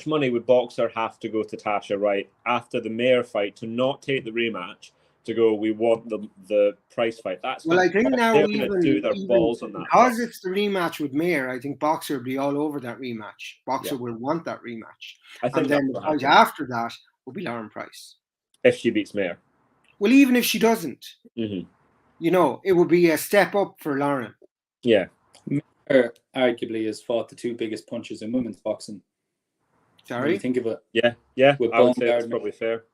money would Boxer have to go to Tasha right after the Mayer fight to not take the rematch, to go, we want the Price fight? I think now they're going to do their balls on that. Because it's the rematch with Mayer, I think Boxer will be all over that rematch. Boxer will want that rematch. And then the fight after that will be Lauren Price. If she beats Mayer. Well, even if she doesn't, it would be a step up for Lauren. Yeah. Mayer arguably has fought the two biggest punches in women's boxing. Sorry? What do you think of it? Yeah. I would say that's probably fair.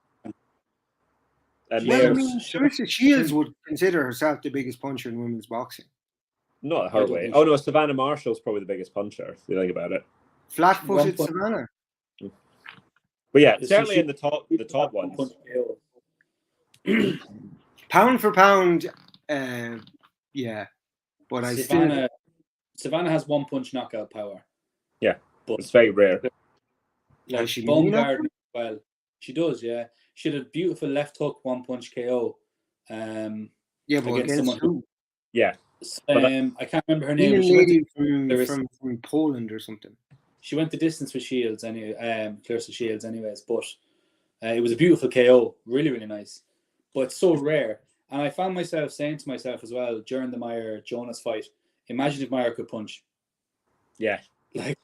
Clarissa Shields would consider herself the biggest puncher in women's boxing. Not her way. Oh, no, Savannah Marshall's probably the biggest puncher, if you think about it. Flat-footed Savannah. But yeah, certainly in the top ones. Pound for pound, yeah. But Savannah has one punch knockout power. Yeah, but it's very rare. Like, she well, she does, yeah. She had a beautiful left hook, one punch KO. But against someone who? Yeah. I can't remember her name. Lady from Poland or something. She went the distance with Shields, anyway. Clarissa Shields, anyways. But it was a beautiful KO, really, really nice. But it's so rare. And I found myself saying to myself as well during the Meyer Jonas fight, imagine if Meyer could punch. Yeah. Like,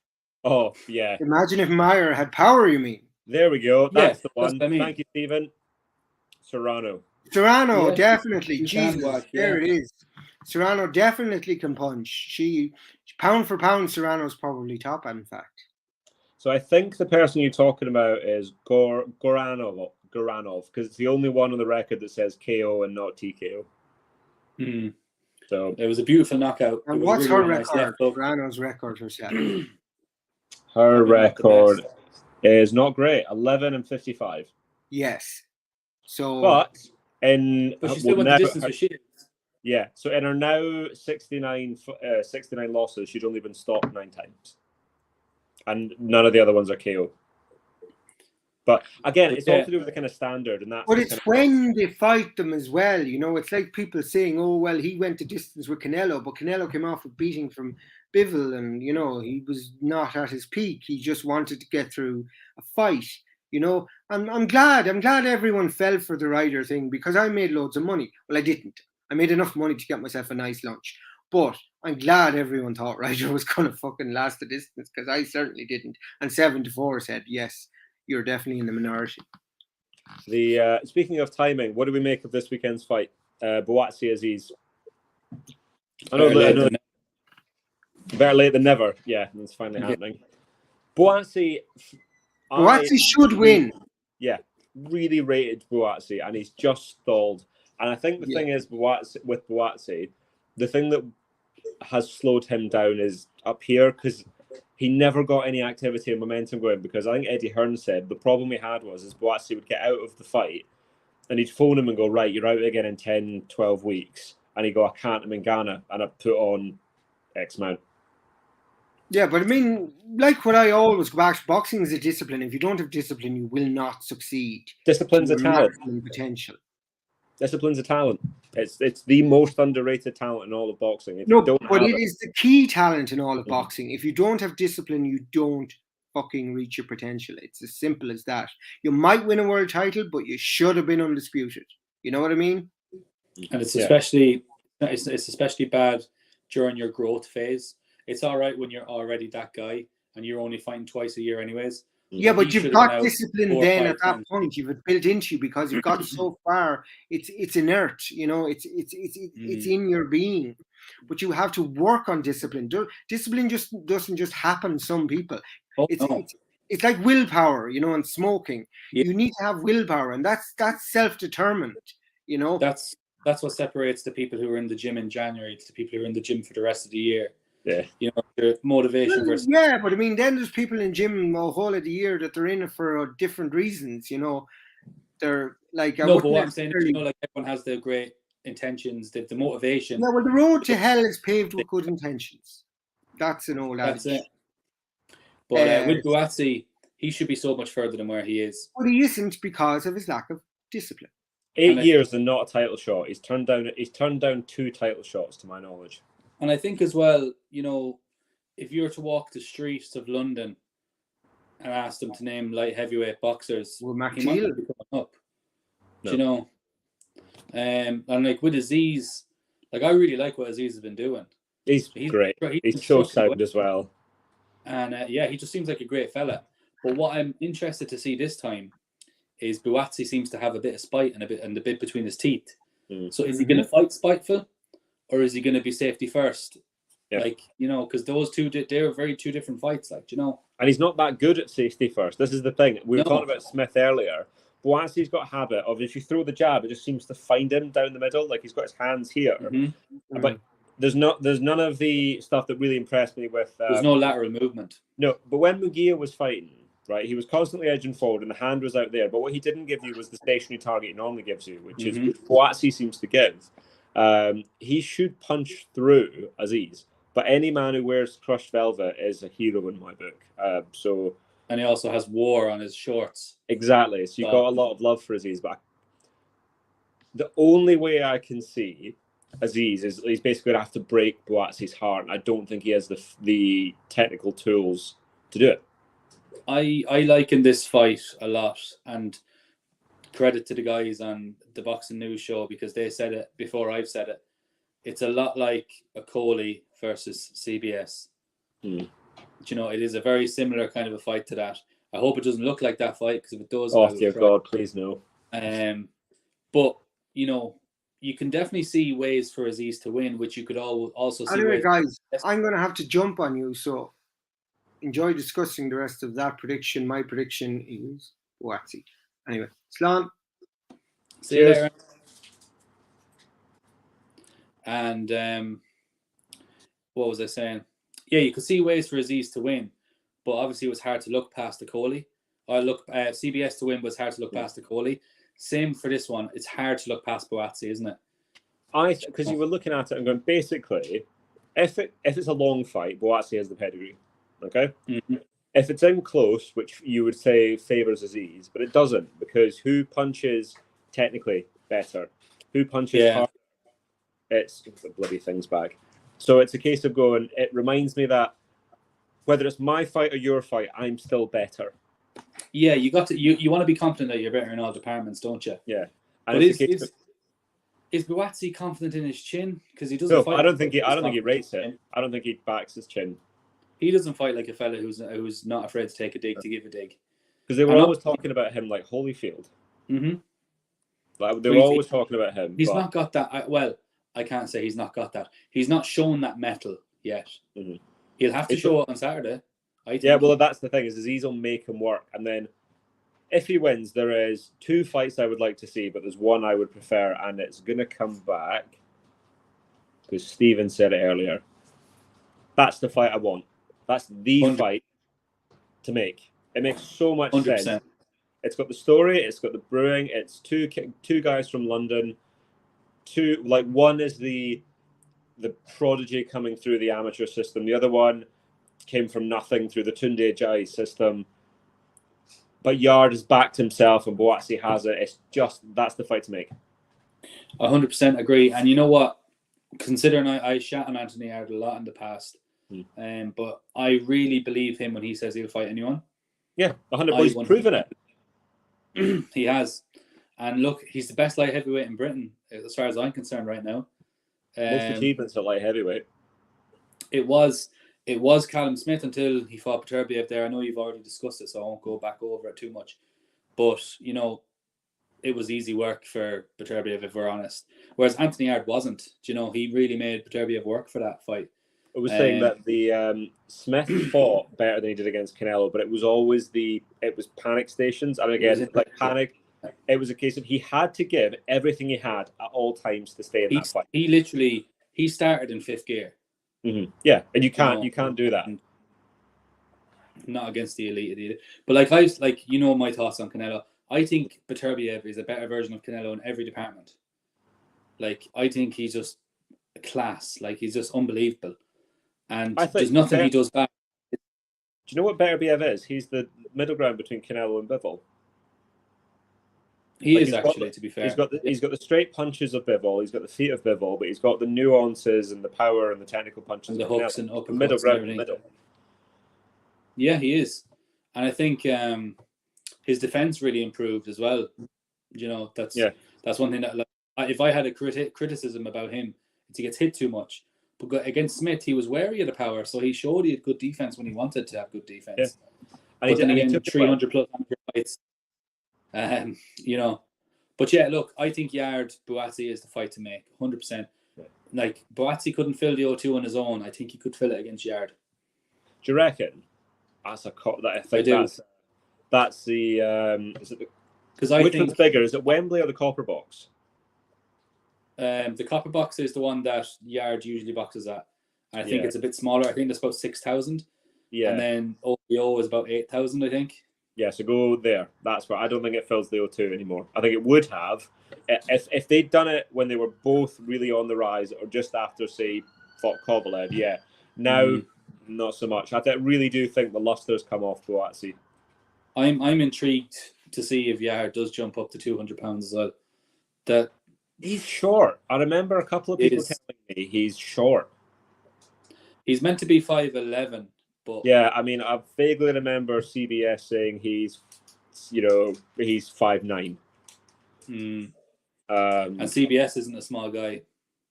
oh, yeah. Imagine if Meyer had power, you mean? There we go. That's the one. That's what I mean. Thank you, Stephen. Serrano, definitely. Jesus, there it is. Serrano definitely can punch. She pound for pound, Serrano's probably top, in fact. So I think the person you're talking about is Goranov, because it's the only one on the record that says KO and not TKO. So it was a beautiful knockout. And what's her record? Goranov's record herself. Her record is not great. 11-55. Yes. So, but she still went the distance with Shields. Yeah. So in her now 69 losses, she's only been stopped 9 times, and none of the other ones are KO. But again, it's all to do with the kind of standard, and that's. But it's when they fight them as well. It's like people saying, "Oh, well, he went the distance with Canelo," but Canelo came off a beating from Bivol, and he was not at his peak. He just wanted to get through a fight. You know, I'm glad everyone fell for the Ryder thing because I made loads of money. Well, I didn't. I made enough money to get myself a nice lunch. But I'm glad everyone thought Ryder was going to fucking last the distance because I certainly didn't. And 7-4 said, yes, you're definitely in the minority. The speaking of timing, what do we make of this weekend's fight? Buatsi Aziz. Better late than never. Yeah, it's finally happening. Buatsi should win. Yeah, really rated Buatsi, and he's just stalled. And I think the thing is, with Buatsi, the thing that has slowed him down is up here because he never got any activity and momentum going. Because I think Eddie Hearn said the problem we had was Buatsi would get out of the fight and he'd phone him and go, right, you're out again in 10, 12 weeks. And he'd go, I can't, I'm in Ghana, and I put on X amount. Yeah, but I mean, like what I always go back to, boxing is a discipline. If you don't have discipline, you will not succeed. Discipline's a talent. Potential. Discipline's a talent. It's the most underrated talent in all of boxing. It is the key talent in all of boxing. If you don't have discipline, you don't fucking reach your potential. It's as simple as that. You might win a world title, but you should have been undisputed. You know what I mean? And it's especially bad during your growth phase. It's all right when you're already that guy and you're only fighting twice a year anyways. Yeah, but you've got discipline then at that point. You've built into you because you've got so far. It's inert, you know. It's in your being, but you have to work on discipline. Discipline just doesn't just happen. Some people, it's like willpower, you know, and smoking. Yeah. You need to have willpower, and that's self-determined. You know, that's what separates the people who are in the gym in January to the people who are in the gym for the rest of the year. Yeah, you know, the motivation versus. Yeah, but I mean, then there's people in gym a whole of the year that they're in it for different reasons. You know, they're like. No, but what I'm saying is, you know, like everyone has the great intentions, the motivation. Yeah, well, the road to hell is paved with good intentions. That's an old adage. That's it. But with Buatsi, he should be so much further than where he is. But he isn't because of his lack of discipline. 8 years and not a title shot. He's turned down 2 title shots, to my knowledge. And I think as well, you know, if you were to walk the streets of London and ask them to name light heavyweight boxers, he might be coming up. No. You know, and like with Aziz, like I really like what Aziz has been doing. He's great. He's so sound as well. And he just seems like a great fella. But what I'm interested to see this time is Buatsi seems to have a bit of spite and the bit between his teeth. So is he going to fight spiteful? Or is he going to be safety first? Yeah. Like, you know, because those two, they're very 2 different fights, like, you know. And he's not that good at safety first. This is the thing. We were talking about Smith earlier. Buatsi's got a habit of, if you throw the jab, it just seems to find him down the middle. Like, he's got his hands here. But there's none of the stuff that really impressed me with... there's no lateral movement. No, but when Munguia was fighting, right, he was constantly edging forward and the hand was out there. But what he didn't give you was the stationary target he normally gives you, which is which Buatsi seems to give. He should punch through Aziz, but any man who wears crushed velvet is a hero in my book. And he also has war on his shorts. Exactly. So you've got a lot of love for Aziz, but the only way I can see Aziz is he's basically going to have to break Buatsi's heart, and I don't think he has the technical tools to do it. I liken this fight a lot, and credit to the guys on the Boxing News show because they said it before I've said it. It's a lot like a Coley versus CBS. You know, it is a very similar kind of a fight to that. I hope it doesn't look like that fight because if it does, oh dear God, please no. But you know, you can definitely see ways for Aziz to win, which you could also see. Anyway, guys, I'm going to have to jump on you, so enjoy discussing the rest of that prediction. My prediction is Buatsi. Anyway, Slán. See you later. And what was I saying? Yeah, you could see ways for Aziz to win, but obviously it was hard to look past the Coley. CBS to win was hard to look past the Coley. Same for this one. It's hard to look past Buatsi, isn't it? Because you were looking at it and going, basically, if it's a long fight, Buatsi has the pedigree. Okay? If it's in close, which you would say favours Aziz, but it doesn't, because who punches technically better? Who punches harder? It's the bloody thing's back. So it's a case of going, it reminds me that whether it's my fight or your fight, I'm still better. Yeah, you got to you want to be confident that you're better in all departments, don't you? Yeah. But is Buatsi confident in his chin? Because he doesn't No, fight. I don't think he rates it. I don't think he backs his chin. He doesn't fight like a fella who's not afraid to take a dig to give a dig. Because they were always talking about him like Holyfield. Mm-hmm. Like, they were always talking about him. He's not got that. I can't say he's not got that. He's not shown that metal yet. Mm-hmm. He'll have to show it on Saturday, I think. Yeah, well, that's the thing, is Aziz will make him work. And then if he wins, there is 2 fights I would like to see, but there's one I would prefer, and it's going to come back, because Stephen said it earlier. That's the fight I want. That's the 100%. Fight to make. It makes so much 100%. Sense. It's got the story, it's got the brewing, it's two guys from London. One is the prodigy coming through the amateur system. The other one came from nothing through the Tunde Jai system. But Yard has backed himself and Buatsi has it. It's just, that's the fight to make. 100% agree. And you know what? Considering I shat on Anthony Yard a lot in the past, but I really believe him when he says he'll fight anyone. Yeah, 100%. He's proven it. He has. And look, he's the best light heavyweight in Britain, as far as I'm concerned right now. Most achievements at light heavyweight. It was Callum Smith until he fought Beterbiev there. I know you've already discussed it, so I won't go back over it too much. But, you know, it was easy work for Beterbiev, if we're honest. Whereas Anthony Yard wasn't. You know, he really made Beterbiev work for that fight. I was saying that the Smith fought better than he did against Canelo, but it was always panic stations. And again, panic. It was a case of he had to give everything he had at all times to stay in that fight. He started in 5th gear. Mm-hmm. Yeah, and you can't do that. Not against the elite. But my thoughts on Canelo. I think Beterbiev is a better version of Canelo in every department. Like, I think he's just a class. Like, he's just unbelievable. And there's nothing he does bad. Do you know what Beterbiev is? He's the middle ground between Canelo and Bivol. He is actually, to be fair. He's got the straight punches of Bivol. He's got the feet of Bivol, but he's got the nuances and the power and the technical punches and the hooks and uppercuts. Middle ground, middle. Yeah, he is, and I think his defense really improved as well. You know, that's one thing that if I had a criticism about him, it's he gets hit too much. But against Smith, he was wary of the power, so he showed he had good defense when he wanted to have good defense. Yeah. But then again, 300 plus fights. You know, but yeah, look, I think Yard Buatsi is the fight to make, 100%. Like, Buatsi couldn't fill the O2 on his own. I think he could fill it against Yard. Do you reckon? That's the is it which one's bigger? Is it Wembley or the Copper Box? The Copper Box is the one that Yard usually boxes at. And I think it's a bit smaller. I think it's about 6,000. Yeah. And then OBO is about 8,000, I think. Yeah, so go there. That's where I don't think it fills the O2 anymore. I think it would have if they'd done it when they were both really on the rise, or just after, say, fought Kovalev. Yeah, now not so much. I really do think the luster's come off Buatsi. I'm intrigued to see if Yard does jump up to 200 pounds as well. That he's short. I remember a couple of people telling me he's short. He's meant to be 5'11". But yeah, I mean, I vaguely remember CBS saying he's 5'9". And CBS isn't a small guy.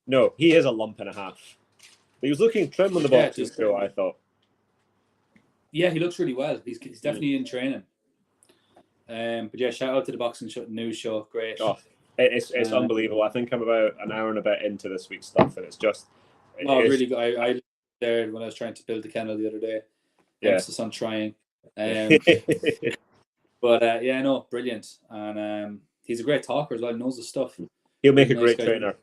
No, he is a lump and a half. He was looking trim on the boxing show, I thought. Yeah, he looks really well. He's definitely in training. But yeah, shout out to the Boxing News Show. Great. Oh, it's unbelievable. I think I'm about an hour and a bit into this week's stuff, and it's just. Really good. I there when I was trying to build the kennel the other day. Emphasis on trying. But brilliant. And he's a great talker as well. He knows the stuff. He'll make a great trainer.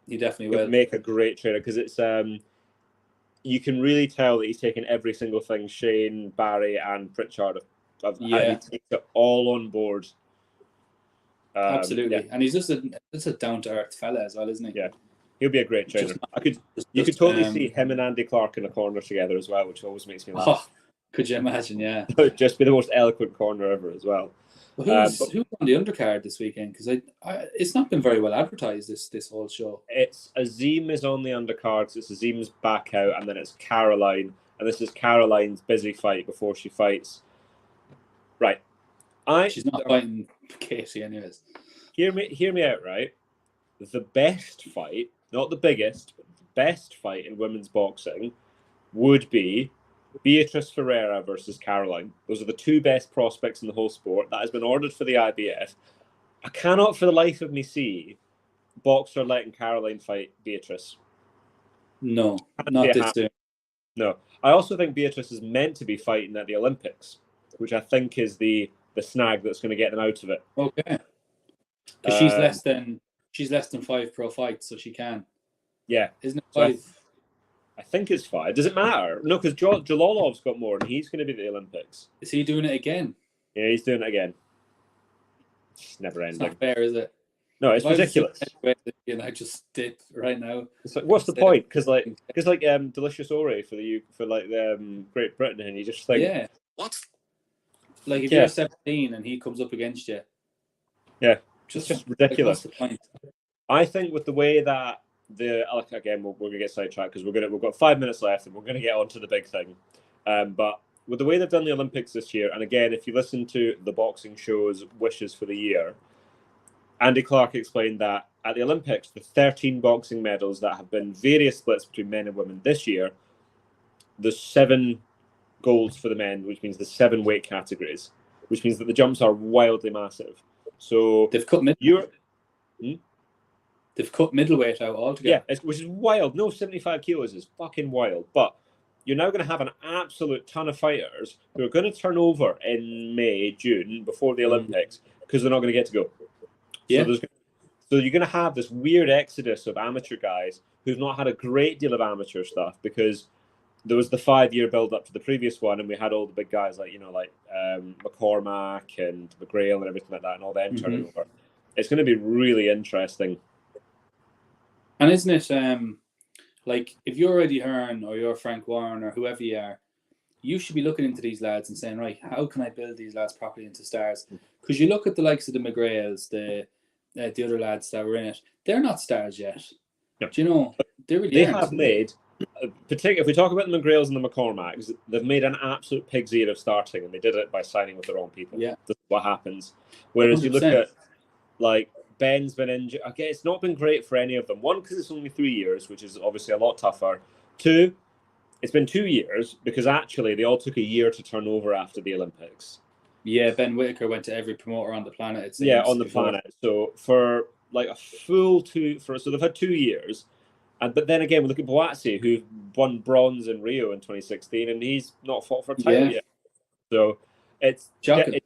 He definitely will. Make a great trainer, because it's you can really tell that he's taken every single thing Shane, Barry, and Pritchard and he takes it all on board. Absolutely, and he's just a down to earth fella as well, isn't he? Yeah. He'll be a great trainer. You could totally see him and Andy Clark in the corner together as well, which always makes me laugh. Oh, could you imagine? Yeah, just be the most eloquent corner ever as well. Who's on the undercard this weekend? Because it's not been very well advertised, this whole show. It's Azim is on the undercard. So it's Azim's back out, and then it's Caroline, and this is Caroline's busy fight before she fights. Right, She's not fighting Katie anyways. Hear me out, right? The best fight, not the biggest, but the best fight in women's boxing would be Beatrice Ferreira versus Caroline. Those are the two best prospects in the whole sport. That has been ordered for the IBF. I cannot for the life of me see boxer letting Caroline fight Beatrice. No, not this soon. No. I also think Beatrice is meant to be fighting at the Olympics, which I think is the snag that's going to get them out of it. Okay. Because she's less than 5 pro fights, so she can. Yeah. Isn't it 5? So I think it's 5. Does it matter? No, because Jalolov's got more, and he's going to be at the Olympics. Is he doing it again? Yeah, he's doing it again. It's never ending. It's not fair, is it? No, it's ridiculous. And I just did right now. It's like, what's the point? Because Delicious Ore for Great Britain, and you just think, yeah, what? Like if you're 17 and he comes up against you, yeah, just ridiculous. Like, what's the point? I think with the way that again, we're gonna get sidetracked because we've got 5 minutes left and we're gonna get on to the big thing. But with the way they've done the Olympics this year, and again, if you listen to the boxing show's wishes for the year, Andy Clark explained that at the Olympics, the 13 boxing medals that have been various splits between men and women this year, there's 7 golds for the men, which means the 7 weight categories, which means that the jumps are wildly massive. So they've cut They've cut middleweight out altogether. Yeah, which is wild. No, 75 kilos is fucking wild. But you're now going to have an absolute ton of fighters who are going to turn over in May, June, before the Olympics, because they're not going to get to go. Yeah. So you're going to have this weird exodus of amateur guys who've not had a great deal of amateur stuff because there was the 5-year build up to the previous one, and we had all the big guys like McCormack and McGrail and everything like that, and all them turning over. It's going to be really interesting. And isn't it like if you're Eddie Hearn or you're Frank Warren or whoever you are, you should be looking into these lads and saying, right, how can I build these lads properly into stars? Because you look at the likes of the McGrails, the other lads that were in it, they're not stars yet. No. Do you know? They have made, particularly if we talk about the McGrails and the McCormacks, they've made an absolute pig's ear of starting, and they did it by signing with the wrong people. Yeah. That's what happens. Whereas 100%. You look at, like, Ben's been injured. Okay, it's not been great for any of them. 1, because it's only 3 years, which is obviously a lot tougher. 2, it's been 2 years because actually they all took a year to turn over after the Olympics. Yeah, Ben Whitaker went to every promoter on the planet. It seems, on the planet. So for like a full 2, so they've had 2 years, but then again we look at Boazzi, who won bronze in Rio in 2016, and he's not fought for a title yet. So it's shocking.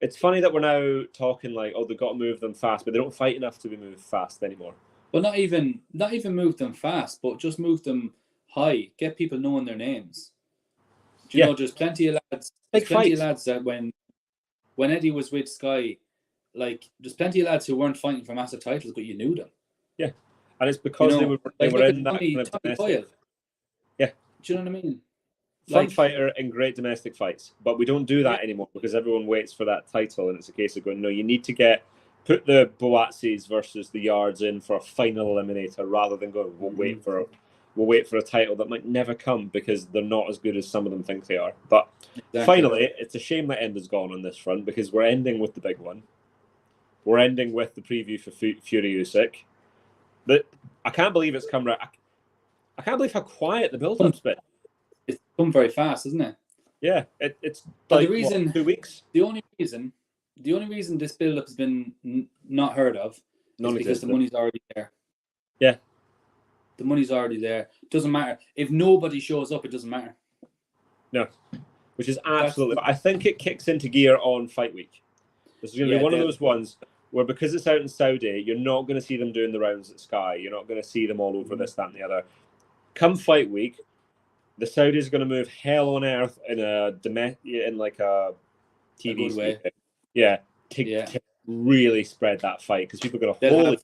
It's funny that we're now talking like, oh, they've got to move them fast, but they don't fight enough to be moved fast anymore. Well, not even move them fast, but just move them high. Get people knowing their names. Do you know, there's plenty of lads. There's plenty of lads that when Eddie was with Sky, like there's plenty of lads who weren't fighting for massive titles, but you knew them. Yeah, and it's because they were in that kind of domestic. Yeah, do you know what I mean? Fun fighter in great domestic fights, but we don't do that anymore because everyone waits for that title, and it's a case of going, no, you need to put the Boazzis versus the Yards in for a final eliminator rather than going, we'll wait for a title that might never come because they're not as good as some of them think they are. But finally, it's a shame that Ender's gone on this front because we're ending with the big one. We're ending with the preview for Fury Usyk. I can't believe it's come right. I can't believe how quiet the build-up's been. It's come very fast, isn't it? Yeah, it's like the reason, 2 weeks. The only reason this build-up has been not heard of is because the money's already there. Yeah. The money's already there. Doesn't matter. If nobody shows up, it doesn't matter. No. Which is absolutely... I think it kicks into gear on Fight Week. This is going to be one of those ones where because it's out in Saudi, you're not going to see them doing the rounds at Sky. You're not going to see them all over this, that, and the other. Come Fight Week, the Saudis are going to move hell on earth in a TV way. Yeah, to really spread that fight because people are going to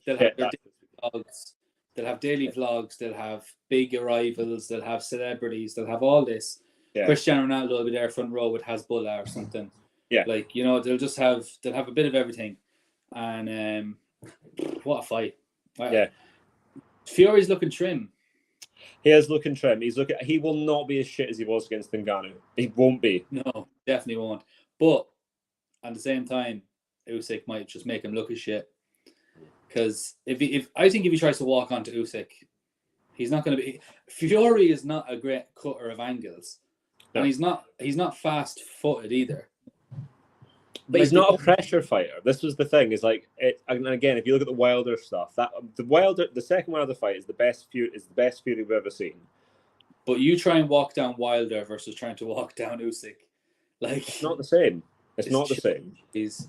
They'll have daily vlogs. They'll have big arrivals. They'll have celebrities. They'll have all this. Yeah. Cristiano Ronaldo will be there front row with Hezbollah or something. Yeah, they'll have a bit of everything, and what a fight! Wow. Yeah, Fury's looking trim. He is looking trim. He will not be as shit as he was against Ngannou. He won't be. No, definitely won't. But at the same time, Usyk might just make him look as shit. Because if I think if he tries to walk onto Usyk, he's not going to be. Fury is not a great cutter of angles, and he's not fast-footed either. But he's not a pressure fighter. This was the thing. Is like, and again, if you look at the Wilder stuff, the second Wilder fight is the best Fury we've ever seen. But you try and walk down Wilder versus trying to walk down Usyk, like it's not the same. It's not the same.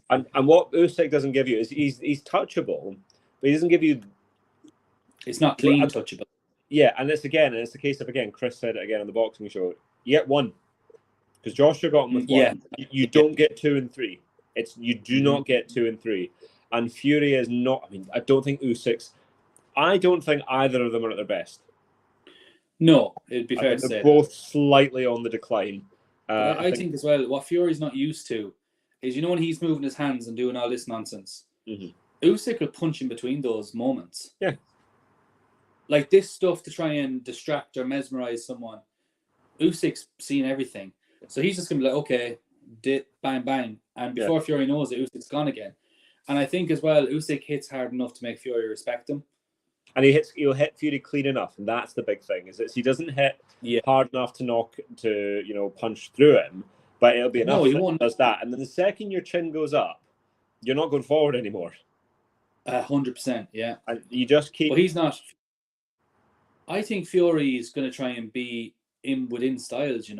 And what Usyk doesn't give you is he's touchable, but he doesn't give you. It's not clean touchable. Yeah, and it's the case of Chris said it again on the boxing show. You get one, because Joshua got him with one. Yeah. You don't get 2 and 3. You do not get 2 and 3. And Fury is not. I mean, I don't think Usyk's. I don't think either of them are at their best. No, it'd be fair to say they're both slightly on the decline. I think as well, what Fury's not used to is, when he's moving his hands and doing all this nonsense, Usyk will punch in between those moments. Yeah. Like this stuff to try and distract or mesmerize someone. Usyk's seen everything. So he's just going to be like, okay, bang, bang. And before Fury knows it, Usyk's gone again. And I think as well, Usyk hits hard enough to make Fury respect him. And he'll hit Fury clean enough, and that's the big thing. Is that he doesn't hit hard enough to punch through him, but it'll be enough. No, he won't. Does that, and then the second your chin goes up, you're not going forward anymore. 100%, yeah. And you just keep. But he's not. I think Fury is going to try and be within styles.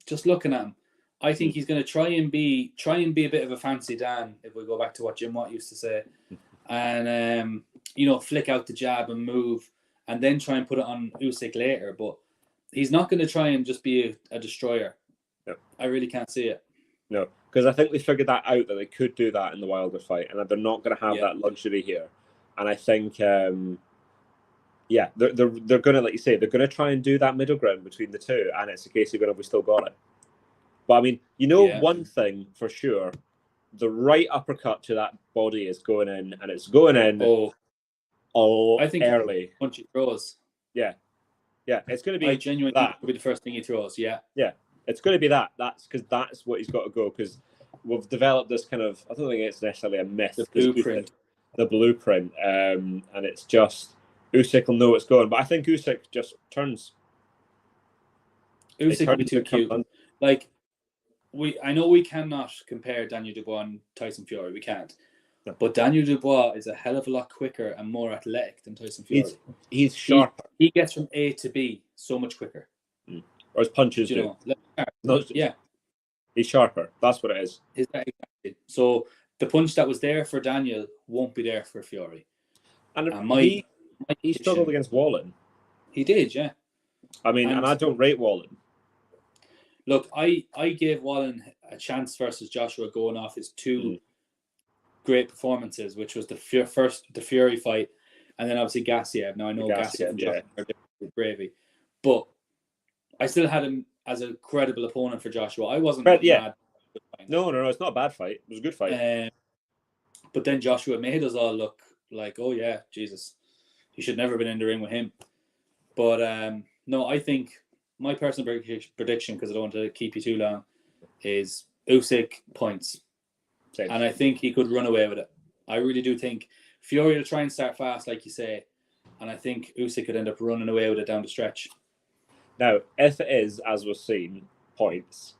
Just looking at him, I think he's going to try and be a bit of a fancy Dan. If we go back to what Jim Watt used to say, and flick out the jab and move, and then try and put it on Usyk later. But he's not going to try and just be a destroyer. No. I really can't see it. No, because I think they figured that out, that they could do that in the Wilder fight, and that they're not going to have that luxury here. And I think, they're going to, like you say, they're going to try and do that middle ground between the two, and it's a case of we still got it. But I mean, one thing for sure, the right uppercut to that body is going in, and it's going in. I think early. Once he throws. Yeah, it's going to be. I genuinely think it will be the first thing he throws. Yeah, it's going to be that. That's because that's what he's got to go. Because we've developed this kind of. I don't think it's necessarily a myth. The blueprint. The blueprint, and it's just Usyk will know it's going. But I think Usyk just turns. Usyk will be too cute. Like, I know we cannot compare Daniel Dubois and Tyson Fury. We can't. But Daniel Dubois is a hell of a lot quicker and more athletic than Tyson Fury. He's sharper. He gets from A to B so much quicker. Or his punches do. He's sharper. That's what it is. Exactly. So the punch that was there for Daniel won't be there for Fury. And he struggled against Wallin. He did, yeah. I mean, and I don't rate Wallin. Look, I gave Wallin a chance versus Joshua going off his two great performances, which was the Fury fight, and then obviously Gassiev. Now I know Gassiev and Joshua are different with Gravy, but I still had him as a credible opponent for Joshua. I wasn't mad. No, it's not a bad fight. It was a good fight. But then Joshua made us all look like, oh yeah, Jesus, he should never have been in the ring with him. But no, I think my personal prediction, because I don't want to keep you too long, is Usyk points. Same. And I think he could run away with it. I really do think Fury will try and start fast, like you say, and I think Usyk could end up running away with it down the stretch. Now, if it is, as we've seen, points,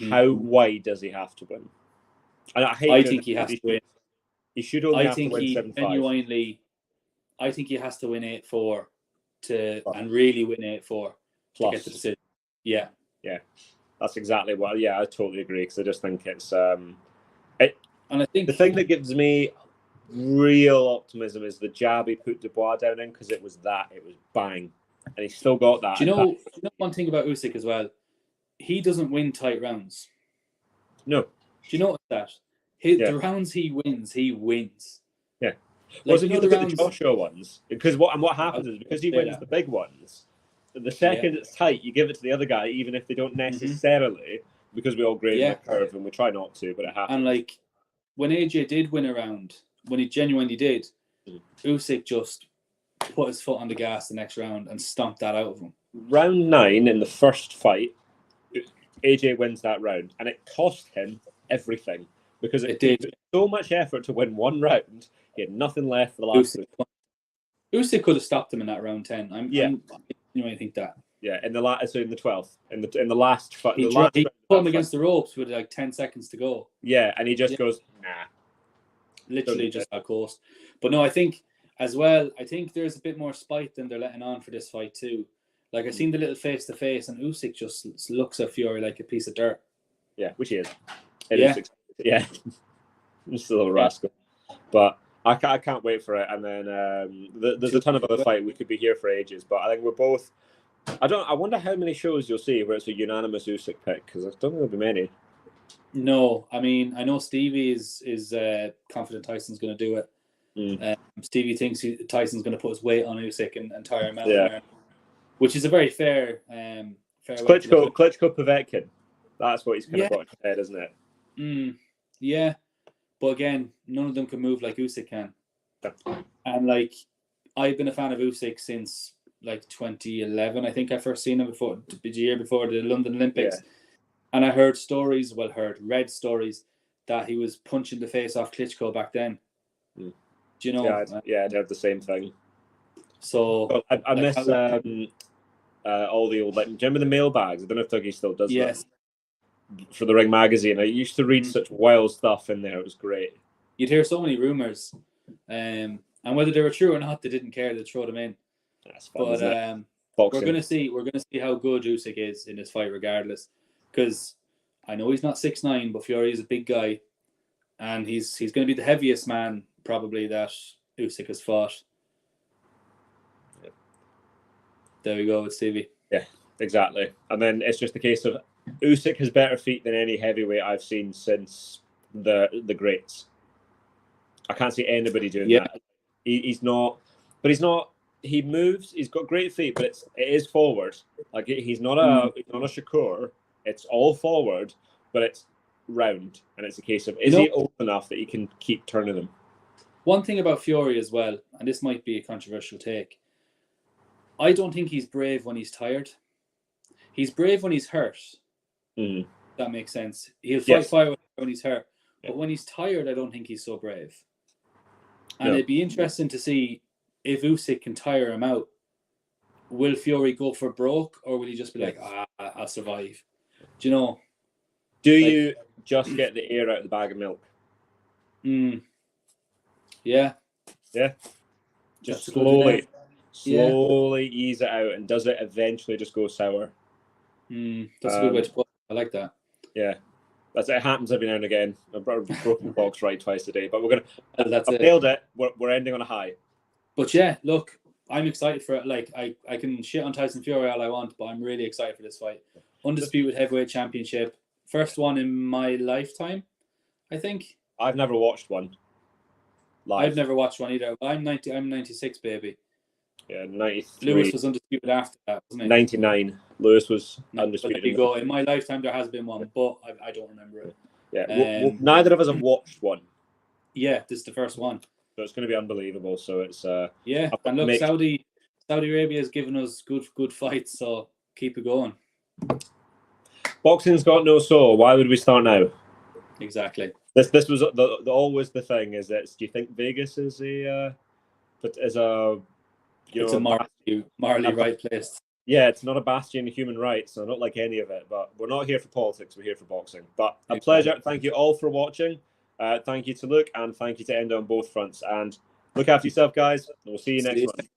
how wide does he have to win? And I think he has to win. He should only have to win 7-5. I think he has to win 8-4 and really win 8-4 to get the decision. Yeah. That's exactly what. Yeah, I totally agree, because I just think it's. And I think the thing that gives me real optimism is the jab he put Dubois down in, because it was bang, and he still got that. Do you know one thing about Usyk as well? He doesn't win tight rounds. No. Do you notice that? The rounds he wins. Yeah. Well, if you look at the Joshua ones, because what happens is, because he wins the big ones, the second it's tight, you give it to the other guy, even if they don't necessarily, because we all grade the curve and we try not to, but it happens. And like, when AJ did win a round, when he genuinely did, Usyk just put his foot on the gas the next round and stomped that out of him. Round 9 in the first fight, AJ wins that round, and it cost him everything, because It did. took so much effort to win one round. He had nothing left for the last. Usyk could have stopped him in that round 10. I think that. Yeah, in the 12th, in the last fight, He put him against the ropes with like 10 seconds to go. Yeah, and he just goes, nah. Literally just got coast. But no, I think as well, I think there's a bit more spite than they're letting on for this fight too. Like I seen the little face to face, and Usyk just looks at Fury like a piece of dirt. Yeah, which he is. Usyk, Just a little rascal. But I can't wait for it. And then there's a ton of other fight. We could be here for ages. But I think we're both. I wonder how many shows you'll see where it's a unanimous Usyk pick, because I don't think there'll be many. No, I mean, I know Stevie is confident Tyson's going to do it. Stevie thinks Tyson's going to put his weight on Usyk and tire him out. Yeah. Which is a very fair Klitschko Povetkin. That's what he's kind of got in his head, isn't it? Yeah. But again, none of them can move like Usyk can. And like, I've been a fan of Usyk since like 2011. I think I first seen him the year before the London Olympics. Yeah. And I read stories that he was punching the face off Klitschko back then. Do you know? Yeah, I'd have the same thing. So I miss all the old, like, do you remember the mailbags? I don't know if Dougie still does that. For the Ring magazine. I used to read such wild stuff in there. It was great. You'd hear so many rumours. And whether they were true or not, they didn't care. They'd throw them in. That's fun, but we're gonna see how good Usyk is in this fight regardless. Because I know he's not 6'9", but Fury is a big guy. And he's gonna be the heaviest man probably that Usyk has fought. Yep. There we go with Stevie. Yeah, exactly. And then it's just a case of Usyk has better feet than any heavyweight I've seen since the greats. I can't see anybody doing that. He's not. He moves. He's got great feet, but it is forward. Like he's not a Shakur. It's all forward, but it's round, and it's a case of is he old enough that he can keep turning them? One thing about Fury as well, and this might be a controversial take. I don't think he's brave when he's tired. He's brave when he's hurt. That makes sense. He'll fight fire when he's hurt. But when he's tired, I don't think he's so brave. And it'd be interesting to see if Usyk can tire him out. Will Fury go for broke, or will he just be like, I'll survive? Do you know? Do you just get the air out of the bag of milk? Yeah. Yeah. Just slowly ease it out, and does it eventually just go sour? That's a good way to put it. I like that. Yeah. It happens every now and again. I've broken box right twice a day, but we're gonna. I've nailed it. We're ending on a high. But yeah, look, I'm excited for it. Like I can shit on Tyson Fury all I want, but I'm really excited for this fight. Undisputed heavyweight championship, first one in my lifetime, I think. I've never watched one. Live. I've never watched one either. I'm 96, baby. Yeah, 93. Lewis was undisputed after that, wasn't he? 99. Lewis was undisputed. There you go. In my lifetime, there has been one, but I don't remember it. Yeah, neither of us have watched one. Yeah, this is the first one. So it's going to be unbelievable. So it's yeah, and look, Saudi Arabia has given us good fights, so keep it going. Boxing's got no soul. Why would we start now? Exactly. This was always the thing. Is that do you think Vegas is a it's a morally right place? Yeah, it's not a bastion of human rights. So not like any of it. But we're not here for politics. We're here for boxing. But a pleasure. Thank you all for watching. Thank you to Luke, and thank you to Endo on both fronts. And look after yourself, guys. We'll see you next month.